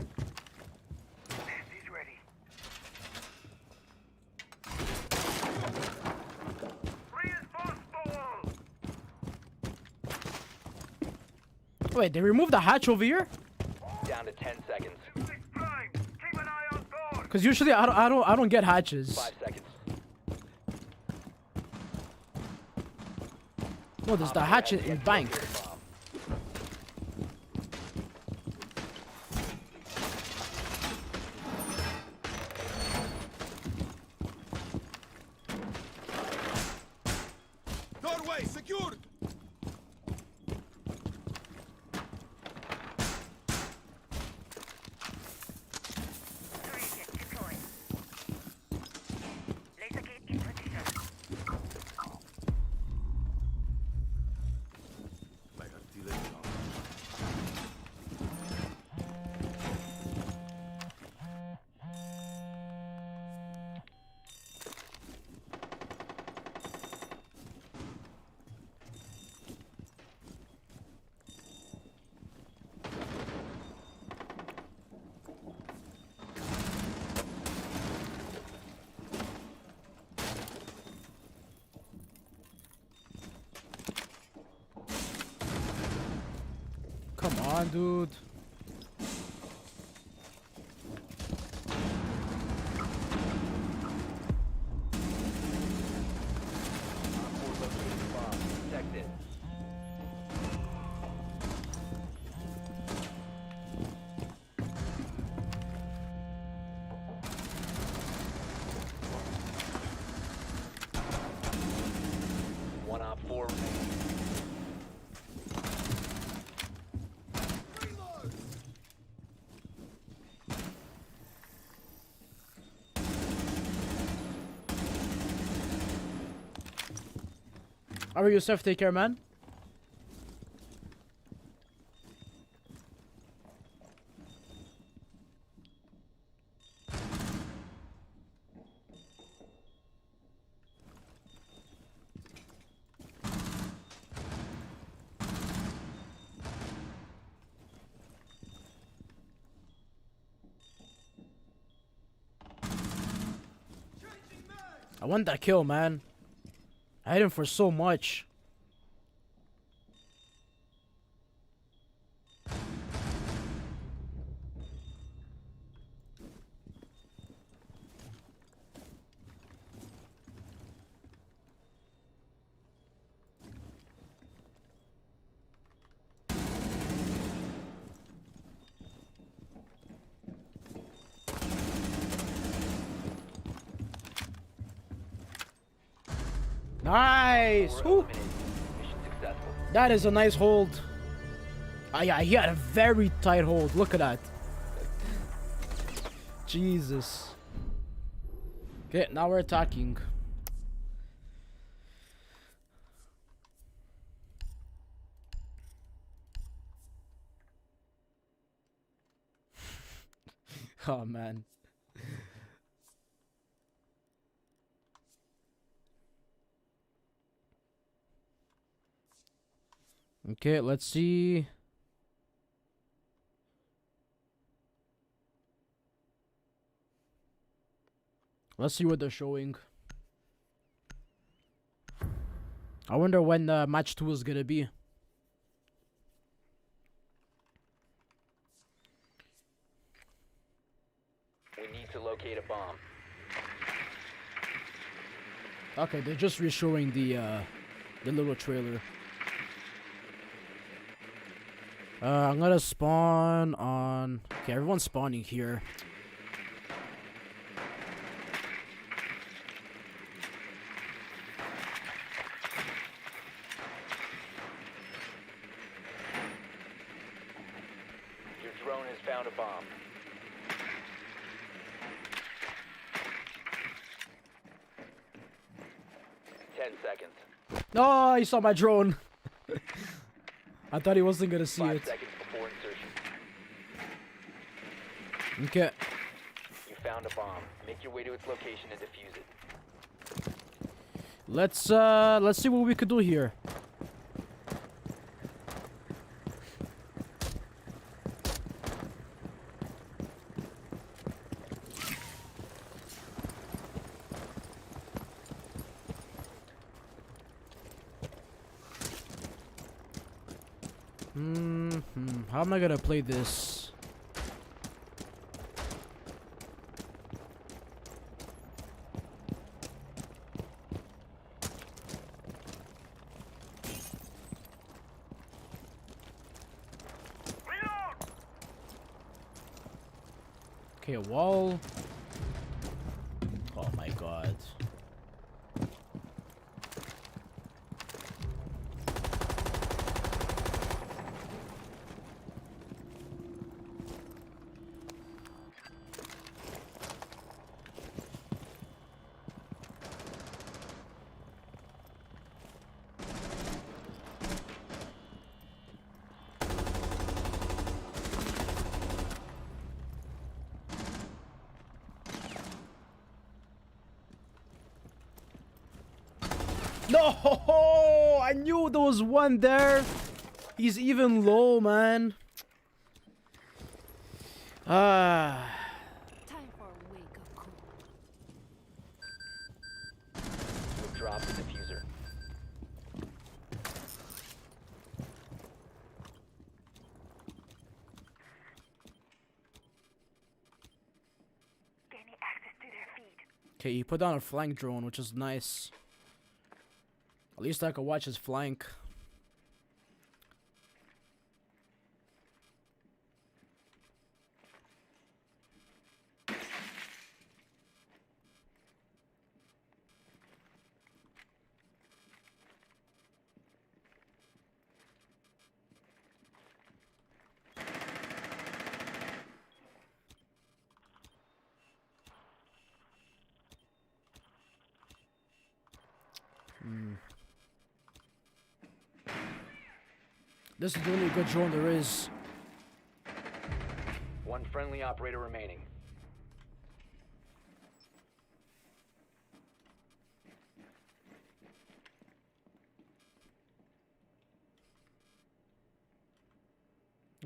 Wait, they removed the hatch over here? Down to 10 seconds. Cause usually I don't get hatches. 5 seconds. No, there's the hatch in bank. Doorway secured. Come on, dude. Protect it. One op 4 remaining. How are you, Seth? Take care, man. I want that kill, man. I hit him for so much. Nice! Ooh. That is a nice hold. Yeah, he had a very tight hold. Look at that. Jesus. Okay, now we're attacking. Oh, man. Okay, let's see. Let's see what they're showing. I wonder when match 2 is gonna be. We need to locate a bomb. Okay, they're just re-showing the little trailer. I'm gonna spawn on. Okay, everyone's spawning here. Your drone has found a bomb. Seconds. Oh, he saw my drone. I thought he wasn't gonna see 5 it. seconds before insertion. Okay. You found a bomb. Make your way to its location and defuse it. Let's see what we could do here. How am I gonna play this? Okay, a wall. Oh my god. No! I knew there was one there. He's even low, man. Ah. Time for a wake-up call. You've dropped the diffuser. Gaining access to their feed. Okay, he put down a flank drone, which is nice. At least I could watch his flank. This is the only good drone there is. One friendly operator remaining.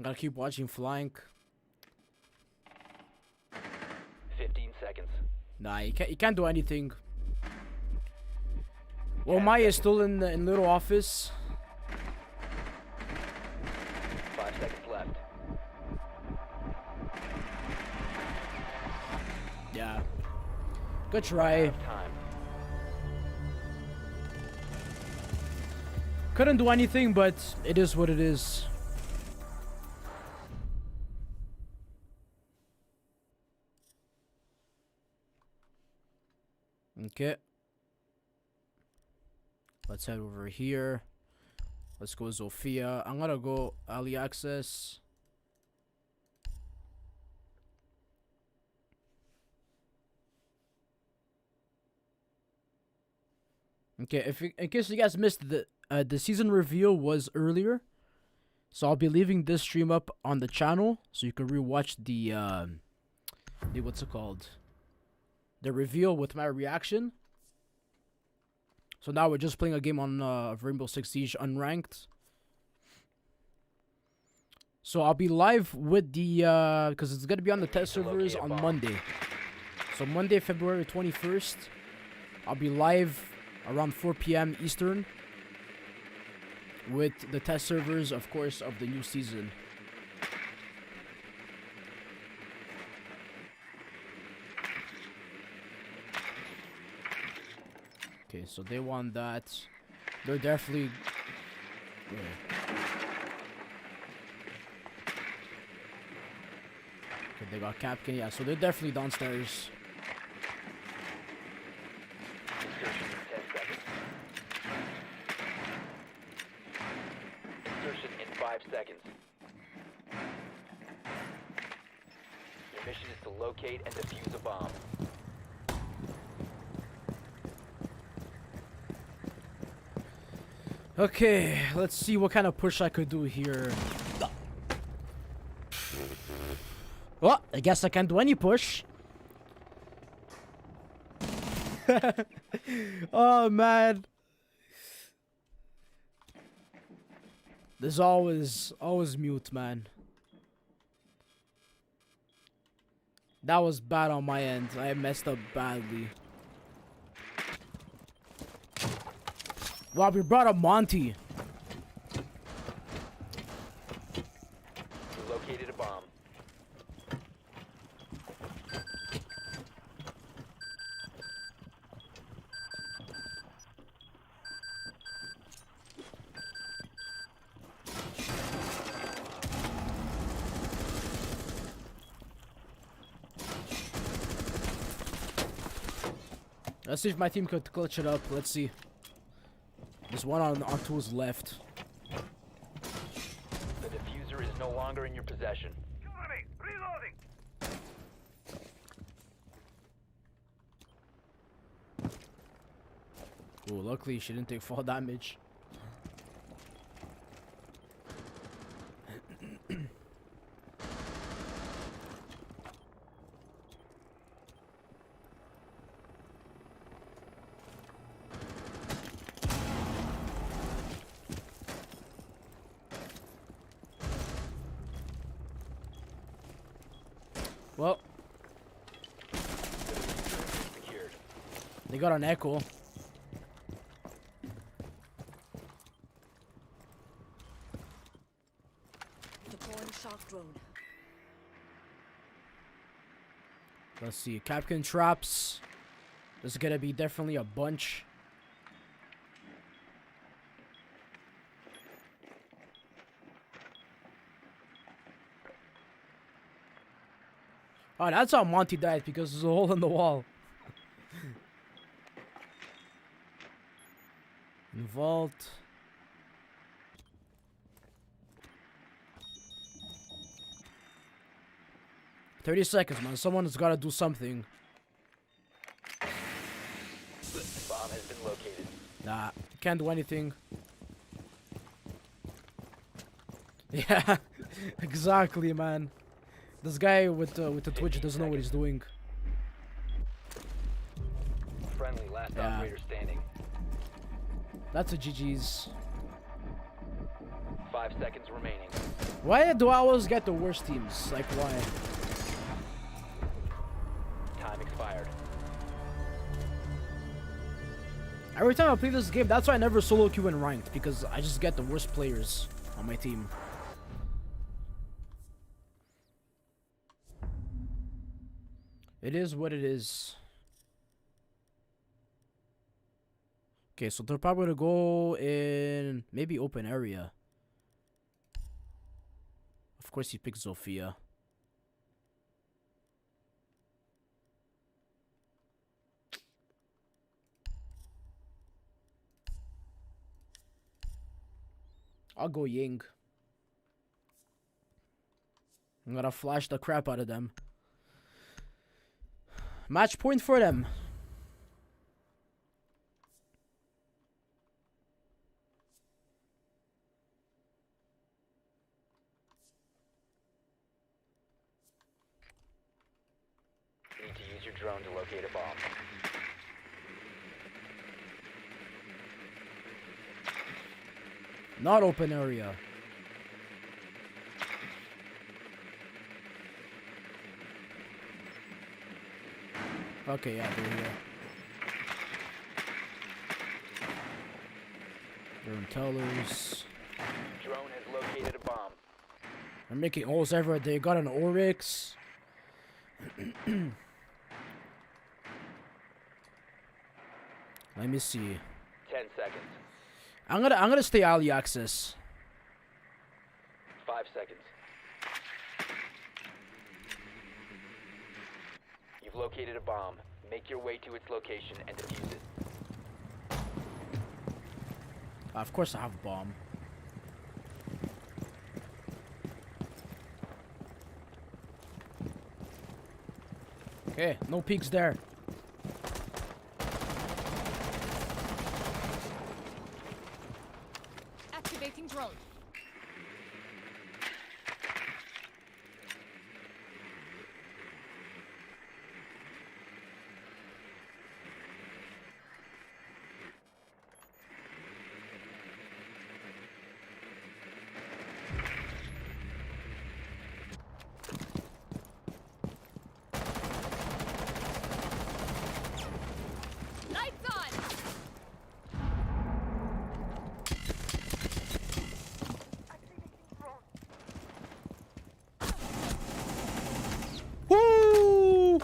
Gotta keep watching flank. 15 seconds. Nah, you can't do anything. Well, Maya is still in little office. 5 seconds left. Yeah. Good try. Time. Couldn't do anything, but it is what it is. Okay. Let's head over here. Let's go Zofia. I'm gonna go Ali Access. Okay, in case you guys missed, the season reveal was earlier, so I'll be leaving this stream up on the channel so you can rewatch the what's it called, the reveal with my reaction. So now we're just playing a game on Rainbow Six Siege Unranked. So I'll be live with the because it's gonna be on the test servers on Monday. So Monday, February 21st, I'll be live around 4 p.m. Eastern with the test servers, of course, of the new season. Okay, so they want that. They're definitely. Okay, they got Capcan, yeah, so they're definitely downstairs. Insertion in 5 seconds. Your mission is to locate and defuse a bomb. Okay, let's see what kind of push I could do here. Well, I guess I can't do any push. Oh, man. There's always mute, man. That was bad on my end. I messed up badly. Wow, we brought up Monty. You located a bomb. Let's see if my team could clutch it up. Let's see. There's one on to his left. The diffuser is no longer in your possession. Oh, luckily she didn't take fall damage. Well, they got an echo. Deploying shock drone. Let's see, Capcan traps. There's gonna be definitely a bunch. Oh, that's how Monty died, because there's a hole in the wall. Vault. "30 seconds, man. Someone's gotta do something." Bomb has been located. Nah, can't do anything. Yeah, exactly, man. This guy with the Twitch doesn't know what he's doing. Friendly last operator standing. That's a GG's. 5 seconds remaining. Why do I always get the worst teams? Like, why? Time expired. Every time I play this game, that's why I never solo queue in ranked, because I just get the worst players on my team. It is what it is. Okay, so they're probably gonna go in maybe open area. Of course, he picked Zofia. I'll go Ying. I'm gonna flash the crap out of them. Match point for them. You need to use your drone to locate a bomb. Not open area. Okay, yeah, they're here. They're in tellers. Drone has located a bomb. They're making holes everywhere. They got an Oryx. Let me see. 10 seconds. I'm gonna stay alley access. 5 seconds. You've located a bomb. Make your way to its location and defuse it. Of course I have a bomb. Okay, no peeks there. Activating drone. Lights on. Woo!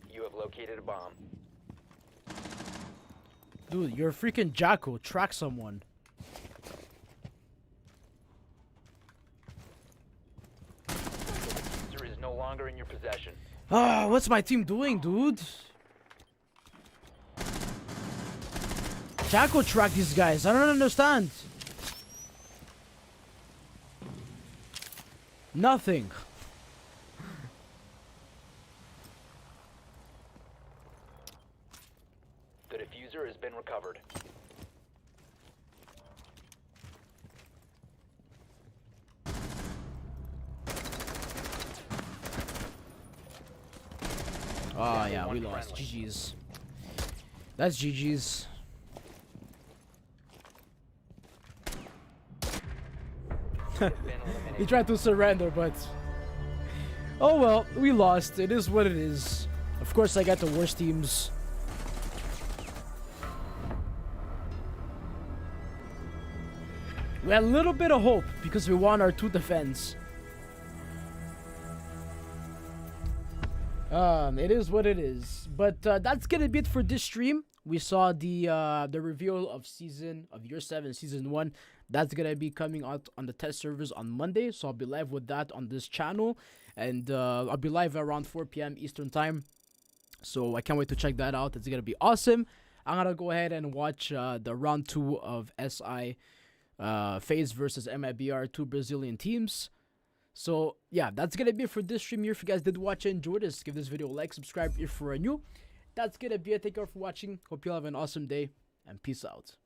You have located a bomb. Dude, you're a freaking Jacko. Track someone. User is no longer in your possession. Ah, what's my team doing, dude? Jacko track these guys. I don't understand. Nothing. The diffuser has been recovered. Oh, yeah, we lost. GG's. That's GG's. He tried to surrender, but... Oh well, we lost. It is what it is. Of course, I got the worst teams. We had a little bit of hope because we won our 2 defense. It is what it is. But that's gonna be it for this stream. We saw the reveal of Year 7 Season 1. That's gonna be coming out on the test servers on Monday. So I'll be live with that on this channel. And I'll be live around 4 p.m. Eastern Time. So I can't wait to check that out. It's gonna be awesome. I'm gonna go ahead and watch the round 2 of SI FaZe versus MIBR, 2 Brazilian teams. So yeah, that's gonna be it for this stream here. If you guys did watch and enjoy this, give this video a like, subscribe if you're new. That's gonna be it. Thank you all for watching. Hope you all have an awesome day, and peace out.